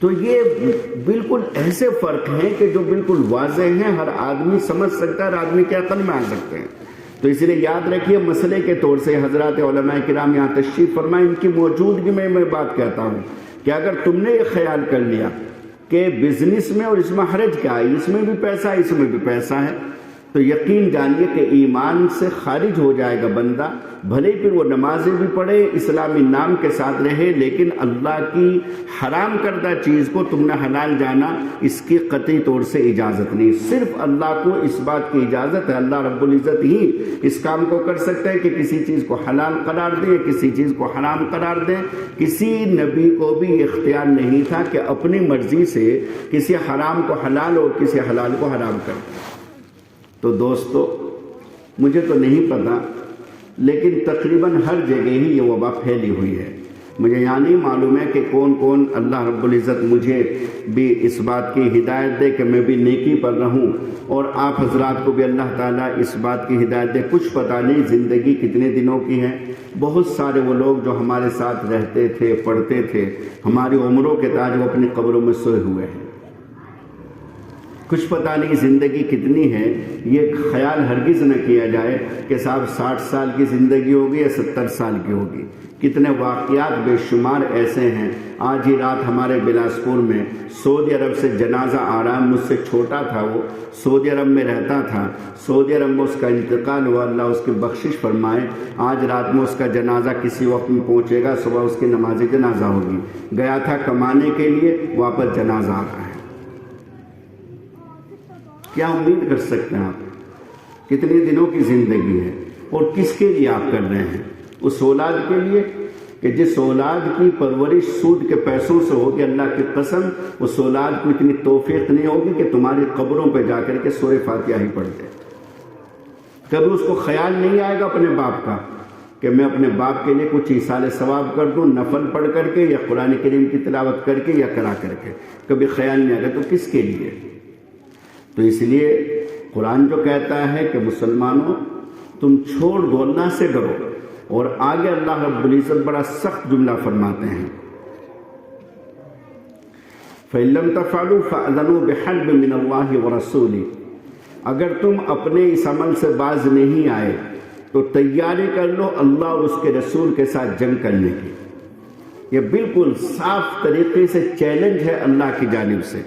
تو یہ بالکل ایسے فرق ہیں کہ جو بالکل واضح ہیں، ہر آدمی سمجھ سکتا ہے، ہر آدمی کے عقل میں آ سکتے ہیں۔ تو اس لیے یاد رکھیے، مسئلے کے طور سے حضرات علماء کرام یہاں تشریف فرمائیں، ان کی موجودگی میں میں بات کہتا ہوں کہ اگر تم نے یہ خیال کر لیا کہ بزنس میں اور اس میں حرج کیا ہے، اس میں بھی پیسہ ہے، اس میں بھی پیسہ ہے، تو یقین جانیے کہ ایمان سے خارج ہو جائے گا بندہ، بھلے پھر وہ نمازیں بھی پڑھے، اسلامی نام کے ساتھ رہے، لیکن اللہ کی حرام کردہ چیز کو تم نے حلال جانا، اس کی قطعی طور سے اجازت نہیں۔ صرف اللہ کو اس بات کی اجازت ہے، اللہ رب العزت ہی اس کام کو کر سکتا ہے کہ کسی چیز کو حلال قرار دے، کسی چیز کو حرام قرار دے۔ کسی نبی کو بھی اختیار نہیں تھا کہ اپنی مرضی سے کسی حرام کو حلال اور کسی حلال کو حرام کر دے۔ تو دوستو، مجھے تو نہیں پتا، لیکن تقریباً ہر جگہ ہی یہ وبا پھیلی ہوئی ہے۔ مجھے یہاں نہیں معلوم ہے کہ کون کون اللہ رب العزت مجھے بھی اس بات کی ہدایت دے کہ میں بھی نیکی پر رہوں، اور آپ حضرات کو بھی اللہ تعالیٰ اس بات کی ہدایت دے۔ کچھ پتہ نہیں زندگی کتنے دنوں کی ہے۔ بہت سارے وہ لوگ جو ہمارے ساتھ رہتے تھے، پڑھتے تھے، ہماری عمروں کے تاج، وہ اپنی قبروں میں سوئے ہوئے ہیں۔ کچھ پتہ نہیں زندگی کتنی ہے۔ یہ خیال ہرگز نہ کیا جائے کہ صاحب 60 سال کی زندگی ہوگی یا 70 سال کی ہوگی۔ کتنے واقعات بے شمار ایسے ہیں۔ آج ہی رات ہمارے بلاسپور میں سعودی عرب سے جنازہ آ رہا ہے، مجھ سے چھوٹا تھا، وہ سعودی عرب میں رہتا تھا، سعودی عرب میں اس کا انتقال ہوا، اللہ اس کی بخشش فرمائے۔ آج رات میں اس کا جنازہ کسی وقت میں پہنچے گا، صبح اس کی نماز جنازہ ہوگی۔ گیا تھا کمانے کے لیے، واپس جنازہ آ رہا ہے۔ کیا امید کر سکتے ہیں آپ؟ کتنے دنوں کی زندگی ہے، اور کس کے لیے آپ کر رہے ہیں؟ اس اولاد کے لیے کہ جس اولاد کی پرورش سود کے پیسوں سے ہوگی، اللہ کی قسم اس اولاد کو اتنی توفیق نہیں ہوگی کہ تمہاری قبروں پہ جا کر کے سورہ فاتحہ ہی پڑھ دے۔ کبھی اس کو خیال نہیں آئے گا اپنے باپ کا کہ میں اپنے باپ کے لیے کچھ ایصال ثواب کر دوں، نفل پڑھ کر کے یا قرآن کریم کی تلاوت کر کے یا کرا کر کے، کبھی خیال نہیں آئے گا۔ تو کس کے لیے؟ تو اس لیے قرآن جو کہتا ہے کہ مسلمانوں تم چھوڑ دو، اللہ سے ڈرو، اور آگے اللہ رب العزت بڑا سخت جملہ فرماتے ہیں، فَإِن لَّمْ تَفْعَلُوا فَأْذَنُوا بِحَرْبٍ مِّنَ اللَّهِ وَرَسُولِهِ۔ اگر تم اپنے اس عمل سے باز نہیں آئے تو تیاری کر لو اللہ اور اس کے رسول کے ساتھ جنگ کرنے کی۔ یہ بالکل صاف طریقے سے چیلنج ہے اللہ کی جانب سے۔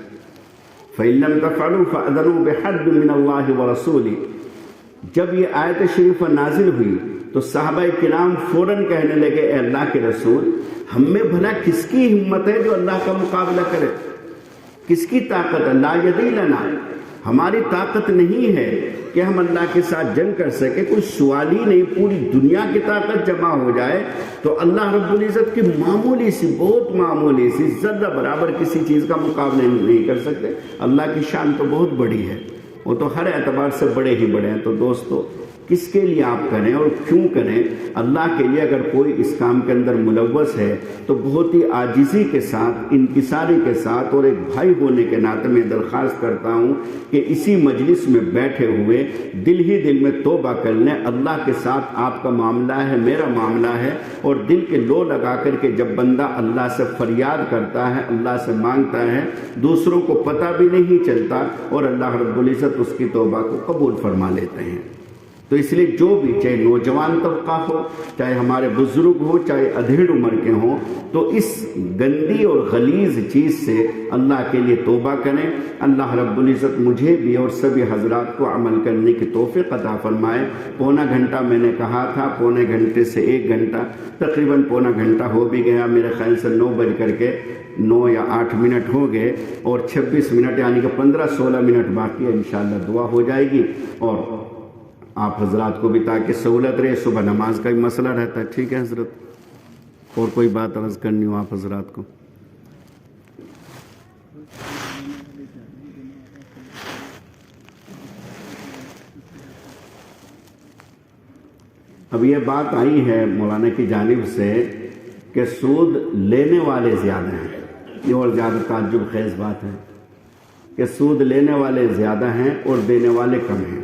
فَإِن لَّمْ تَفْعَلُوا فَأْذَنُوا بِحَرْبٍ مِّنَ اللَّهِ وَرَسُولِهِ۔ جب یہ آیت شریف نازل ہوئی تو صحابہ کرام فوراً کہنے لگے، اے اللہ کے رسول، ہم میں بھلا کس کی ہمت ہے جو اللہ کا مقابلہ کرے؟ کس کی طاقت ہے؟ لا یدی لنا، ہماری طاقت نہیں ہے کہ ہم اللہ کے ساتھ جنگ کر سکے، کوئی سوال ہی نہیں۔ پوری دنیا کی طاقت جمع ہو جائے تو اللہ رب العزت کی معمولی سی، بہت معمولی سی، ذرہ برابر کسی چیز کا مقابلہ نہیں کر سکتے۔ اللہ کی شان تو بہت بڑی ہے، وہ تو ہر اعتبار سے بڑے ہی بڑے ہیں۔ تو دوستو، کس کے لیے آپ کریں اور کیوں کریں؟ اللہ کے لیے۔ اگر کوئی اس کام کے اندر ملوث ہے تو بہت ہی عاجزی کے ساتھ، انکساری کے ساتھ، اور ایک بھائی ہونے کے ناطے میں درخواست کرتا ہوں کہ اسی مجلس میں بیٹھے ہوئے دل ہی دل میں توبہ کر لیں۔ اللہ کے ساتھ آپ کا معاملہ ہے، میرا معاملہ ہے، اور دل کے لو لگا کر کے جب بندہ اللہ سے فریاد کرتا ہے، اللہ سے مانگتا ہے، دوسروں کو پتہ بھی نہیں چلتا، اور اللہ رب العزت اس کی توبہ کو قبول فرما لیتے ہیں۔ تو اس لیے جو بھی، چاہے نوجوان طبقہ ہو، چاہے ہمارے بزرگ ہو، چاہے ادھیڑ عمر کے ہوں، تو اس گندی اور غلیظ چیز سے اللہ کے لیے توبہ کریں۔ اللہ رب العزت مجھے بھی اور سبھی حضرات کو عمل کرنے کی توفیق عطا فرمائے۔ پونا گھنٹہ میں نے کہا تھا، پونے گھنٹے سے 1 گھنٹہ، تقریباً پونا گھنٹہ ہو بھی گیا۔ میرے خیال سے 9 بج کر کے 9 یا 8 منٹ ہو گئے، اور 26 منٹ یعنی کہ 15-16 منٹ باقی ہے۔ انشاءاللہ دعا ہو جائے گی، اور آپ حضرات کو بھی تاکہ سہولت رہے۔ صبح نماز کا بھی مسئلہ رہتا ہے۔ ٹھیک ہے حضرت، اور کوئی بات عرض کرنی ہو آپ حضرات کو؟ اب یہ بات آئی ہے مولانا کی جانب سے کہ سود لینے والے زیادہ ہیں۔ یہ اور زیادہ تعجب خیز بات ہے کہ سود لینے والے زیادہ ہیں اور دینے والے کم ہیں۔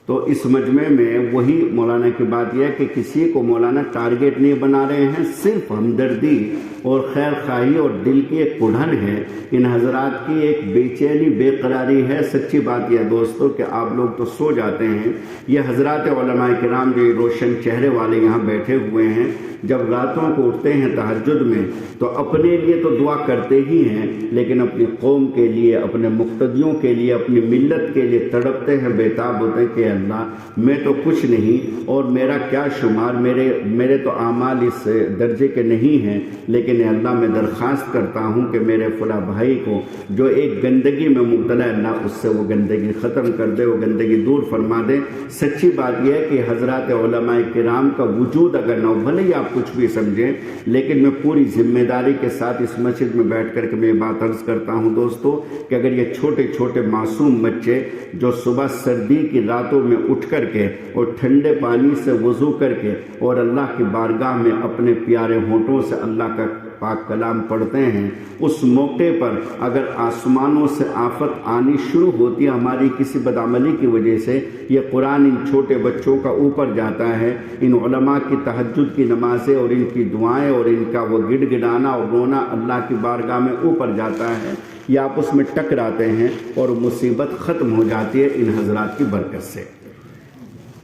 تو اس مجمع میں وہی مولانا کی بات یہ ہے کہ کسی کو مولانا ٹارگیٹ نہیں بنا رہے ہیں، صرف ہمدردی اور خیر خواہی اور دل کی ایک کڑھن ہے، ان حضرات کی ایک بے چینی بے قراری ہے۔ سچی بات یہ دوستو کہ آپ لوگ تو سو جاتے ہیں، یہ حضرات علماء کرام جو روشن چہرے والے یہاں بیٹھے ہوئے ہیں، جب راتوں کو اٹھتے ہیں تہجد میں تو اپنے لیے تو دعا کرتے ہی ہیں، لیکن اپنی قوم کے لیے، اپنے مقتدیوں کے لیے، اپنی ملت کے لیے تڑپتے ہیں، بیتاب ہوتے ہیں کہ اللہ میں تو کچھ نہیں اور میرا کیا شمار، میرے تو اعمال اس درجے کے نہیں ہیں، لیکن اے اللہ میں درخواست کرتا ہوں کہ میرے فلاں بھائی کو جو ایک گندگی میں مبتلا ہے، اللہ اس سے وہ گندگی ختم کر دے، وہ گندگی دور فرما دے۔ سچی بات یہ ہے کہ حضرات علماء کرام کا وجود اگر نہ ہو، بھلے ہی آپ کچھ بھی سمجھیں، لیکن میں پوری ذمہ داری کے ساتھ اس مسجد میں بیٹھ کر کے میں بات عرض کرتا ہوں دوستو کہ اگر یہ چھوٹے چھوٹے معصوم بچے جو صبح سردی کی راتوں میں اٹھ کر کے اور ٹھنڈے پانی سے وضو کر کے اور اللہ کی بارگاہ میں اپنے پیارے ہونٹوں سے اللہ کا پاک کلام پڑھتے ہیں، اس موقع پر اگر آسمانوں سے آفت آنی شروع ہوتی ہے ہماری کسی بدعملی کی وجہ سے، یہ قرآن ان چھوٹے بچوں کا اوپر جاتا ہے، ان علماء کی تہجد کی نمازیں اور ان کی دعائیں اور ان کا وہ گڑ گڑانا اور رونا اللہ کی بارگاہ میں اوپر جاتا ہے، یہ آپس میں ٹکراتے ہیں اور مصیبت ختم ہو جاتی ہے ان حضرات کی برکت سے۔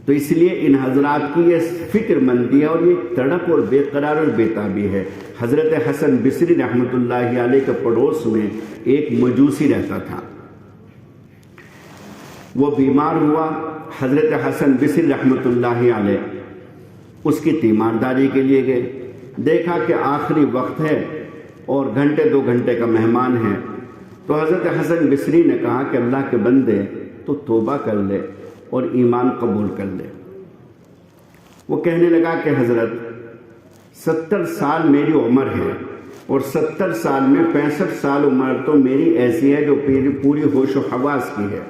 تو اس لیے ان حضرات کی یہ فکر مندی ہے اور یہ تڑپ اور بے قرار اور بیتابی ہے۔ حضرت حسن بصری رحمۃ اللہ علیہ کے پڑوس میں ایک مجوسی رہتا تھا، وہ بیمار ہوا، حضرت حسن بصری رحمۃ اللہ علیہ اس کی تیمارداری کے لیے گئے، دیکھا کہ آخری وقت ہے اور گھنٹے 2 گھنٹے کا مہمان ہے، تو حضرت حسن بصری نے کہا کہ اللہ کے بندے تو توبہ کر لے اور ایمان قبول کر لے۔ وہ کہنے لگا کہ حضرت 70 سال میری عمر ہے اور 70 سال میں 65 سال عمر تو میری ایسی ہے جو پوری ہوش و حواس کی ہے،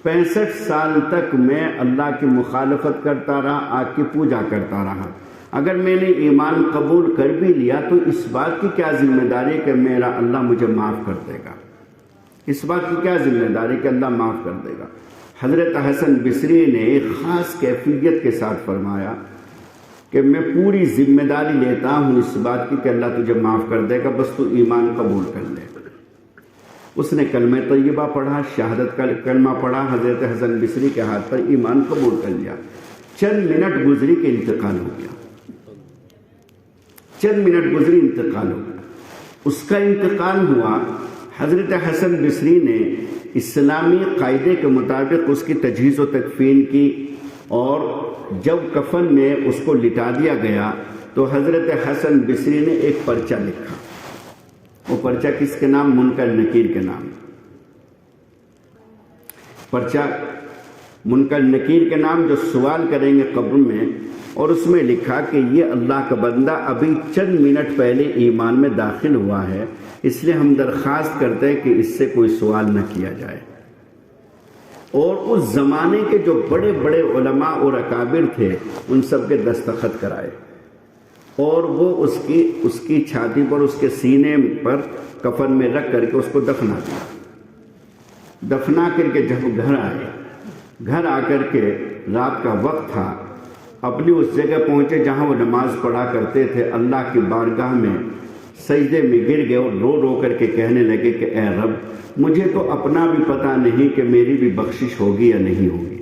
65 سال تک میں اللہ کی مخالفت کرتا رہا، آگ کی پوجا کرتا رہا، اگر میں نے ایمان قبول کر بھی لیا تو اس بات کی کیا ذمہ داری کہ میرا اللہ مجھے معاف کر دے گا، اس بات کی کیا ذمہ داری کہ اللہ معاف کر دے گا۔ حضرت حسن بصری نے ایک خاص کیفیت کے ساتھ فرمایا کہ میں پوری ذمہ داری لیتا ہوں اس بات کی کہ اللہ تجھے معاف کر دے گا، بس تو ایمان قبول کر لے۔ اس نے کلمہ طیبہ پڑھا، شہادت کا کلمہ پڑھا، حضرت حسن بصری کے ہاتھ پر ایمان قبول کر لیا۔ چند منٹ گزری کہ انتقال ہو گیا، چند منٹ گزری انتقال ہو گیا۔ اس کا انتقال ہوا، حضرت حسن بصری نے اسلامی قاعدے کے مطابق اس کی تجہیز و تکفین کی، اور جب کفن میں اس کو لٹا دیا گیا تو حضرت حسن بصری نے ایک پرچہ لکھا، وہ پرچہ کس کے نام؟ منکر نکیر کے نام، پرچہ منکر نکیر کے نام جو سوال کریں گے قبر میں، اور اس میں لکھا کہ یہ اللہ کا بندہ ابھی چند منٹ پہلے ایمان میں داخل ہوا ہے، اس لیے ہم درخواست کرتے ہیں کہ اس سے کوئی سوال نہ کیا جائے۔ اور اس زمانے کے جو بڑے بڑے علماء اور اکابر تھے ان سب کے دستخط کرائے، اور وہ اس کی چھاتی پر، اس کے سینے پر کفن میں رکھ کر کے اس کو دفنا دیا۔ دفنا کر کے جب گھر آئے، گھر آ کر کے رات کا وقت تھا، اپنی اس جگہ پہنچے جہاں وہ نماز پڑھا کرتے تھے، اللہ کی بارگاہ میں سجدے میں گر گئے اور رو رو کر کے کہنے لگے کہ اے رب، مجھے تو اپنا بھی پتہ نہیں کہ میری بھی بخشش ہوگی یا نہیں ہوگی،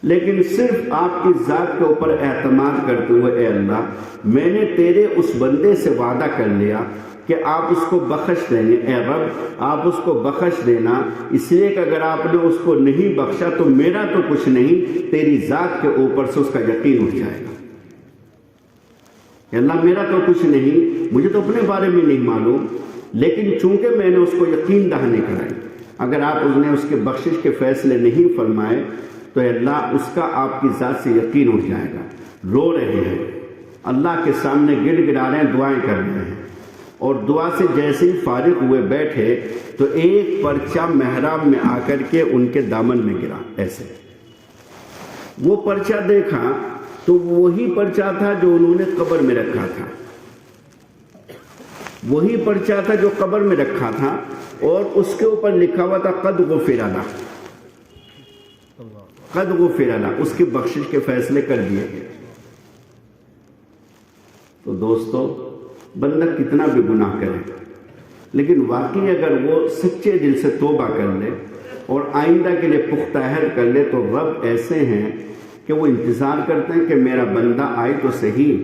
لیکن صرف آپ کی ذات کے اوپر اعتماد کرتے ہوئے اے اللہ، میں نے تیرے اس بندے سے وعدہ کر لیا کہ آپ اس کو بخش دیں گے، اے رب آپ اس کو بخش دینا، اس لیے کہ اگر آپ نے اس کو نہیں بخشا تو میرا تو کچھ نہیں، تیری ذات کے اوپر سے اس کا یقین اٹھ جائے گا۔ کہ اللہ میرا تو کچھ نہیں، مجھے تو اپنے بارے میں نہیں معلوم، لیکن چونکہ میں نے اس کو یقین دہانی کرائی، اگر آپ نے اس کے بخشش کے فیصلے نہیں فرمائے تو اللہ اس کا آپ کی ذات سے یقین اٹھ جائے گا۔ رو رہے ہیں، اللہ کے سامنے گڑ گڑا رہے ہیں، دعائیں کر رہے ہیں، اور دعا سے جیسے ہی فارغ ہوئے بیٹھے تو ایک پرچہ محراب میں آ کر کے ان کے دامن میں گرا، ایسے وہ پرچہ دیکھا تو وہی پرچہ تھا جو انہوں نے قبر میں رکھا تھا، وہی پرچہ تھا جو قبر میں رکھا تھا، اور اس کے اوپر لکھا ہوا تھا قد غفر لہ، قد غفر لہ، اس کی بخشش کے فیصلے کر دیے گئے۔ تو دوستو بندہ کتنا بھی گناہ کرے، لیکن واقعی اگر وہ سچے دل سے توبہ کر لے اور آئندہ کے لیے پختہ عہد کر لے، تو رب ایسے ہیں کہ وہ انتظار کرتے ہیں کہ میرا بندہ آئے تو صحیح،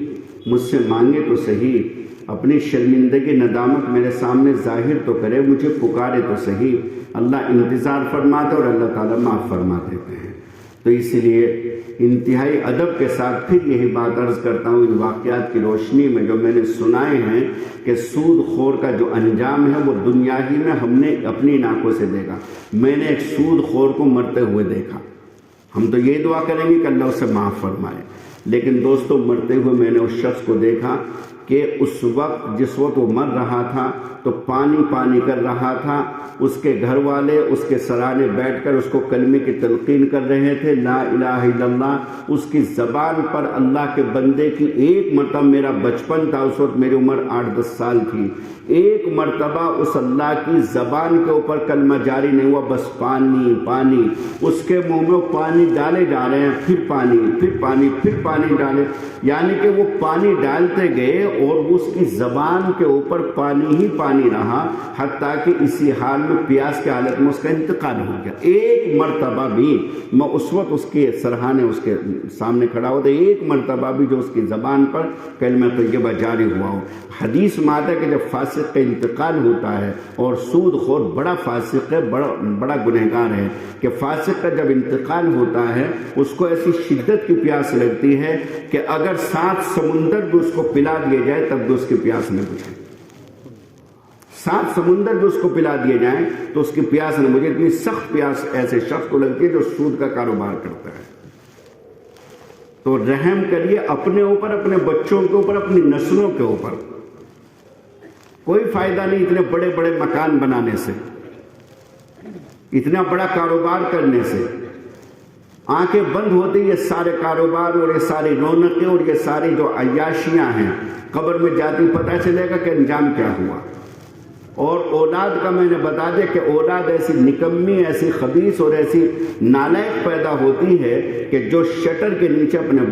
مجھ سے مانگے تو صحیح، اپنی شرمندگی ندامت میرے سامنے ظاہر تو کرے، مجھے پکارے تو صحیح۔ اللہ انتظار فرماتے اور اللہ تعالیٰ معاف فرما دیتے ہیں۔ تو اس لیے انتہائی ادب کے ساتھ پھر یہی بات عرض کرتا ہوں، ان واقعات کی روشنی میں جو میں نے سنائے ہیں کہ سود خور کا جو انجام ہے وہ دنیا ہی میں ہم نے اپنی آنکھوں سے دیکھا۔ میں نے ایک سود خور کو مرتے ہوئے دیکھا۔ ہم تو یہ دعا کریں گے کہ اللہ اسے معاف فرمائے، لیکن دوستوں مرتے ہوئے میں نے اس شخص کو دیکھا کہ اس وقت جس وقت وہ مر رہا تھا تو پانی پانی کر رہا تھا، اس کے گھر والے اس کے سرانے بیٹھ کر اس کو کلمے کی تلقین کر رہے تھے، لا الہ الا اللہ۔ اس کی زبان پر اللہ کے بندے کی ایک مرتبہ، میرا بچپن تھا اس وقت، میری عمر 8-10 سال تھی، ایک مرتبہ اس اللہ کی زبان کے اوپر کلمہ جاری نہیں ہوا، بس پانی پانی۔ اس کے منہ میں پانی ڈالے جا رہے ہیں، پھر پانی پھر پانی پھر پانی ڈالے، یعنی کہ وہ پانی ڈالتے گئے اور اس کی زبان کے اوپر پانی ہی پانی رہا، حتیٰ کہ اسی حال میں پیاس کی حالت میں اس کا انتقال ہو گیا۔ ایک مرتبہ بھی میں اس وقت اس کے سرہانے اس کے سامنے کھڑا ہوتا، ایک مرتبہ بھی جو اس کی زبان پر کلمہ طیبہ جاری ہوا ہو۔ حدیث میں آتا ہے کہ جب فاسق کا انتقال ہوتا ہے، اور سود خور بڑا فاسق ہے، بڑا گنہگار ہے، کہ فاسق کا جب انتقال ہوتا ہے اس کو ایسی شدت کی پیاس لگتی ہے کہ اگر 7 سمندر بھی اس کو پلا دیے جائے تب بھی اس کی پیاس نہ بجھے۔ 7 سمندر بھی اس کو پلا دیے جائیں تو اس کی پیاس نہ بجھے۔ اتنی سخت پیاس ایسے شخص کو لگتی ہے جو سود کا کاروبار کرتا ہے۔ تو رحم کریے اپنے اوپر، اپنے بچوں کے اوپر، اپنی نسلوں کے اوپر۔ کوئی فائدہ نہیں اتنے بڑے بڑے مکان بنانے سے، اتنا بڑا کاروبار کرنے سے۔ آنکھیں بند ہوتی یہ سارے کاروبار اور یہ ساری رونقیں اور یہ ساری جو عیاشیاں ہیں، قبر میں جاتی پتہ چلے گا کہ انجام کیا ہوا۔ اور اولاد کا میں نے بتا دیا کہ اولاد ایسی نکمی، ایسی خبیث اور ایسی نالائق پیدا ہوتی ہے کہ جو شٹر کے نیچے اپنے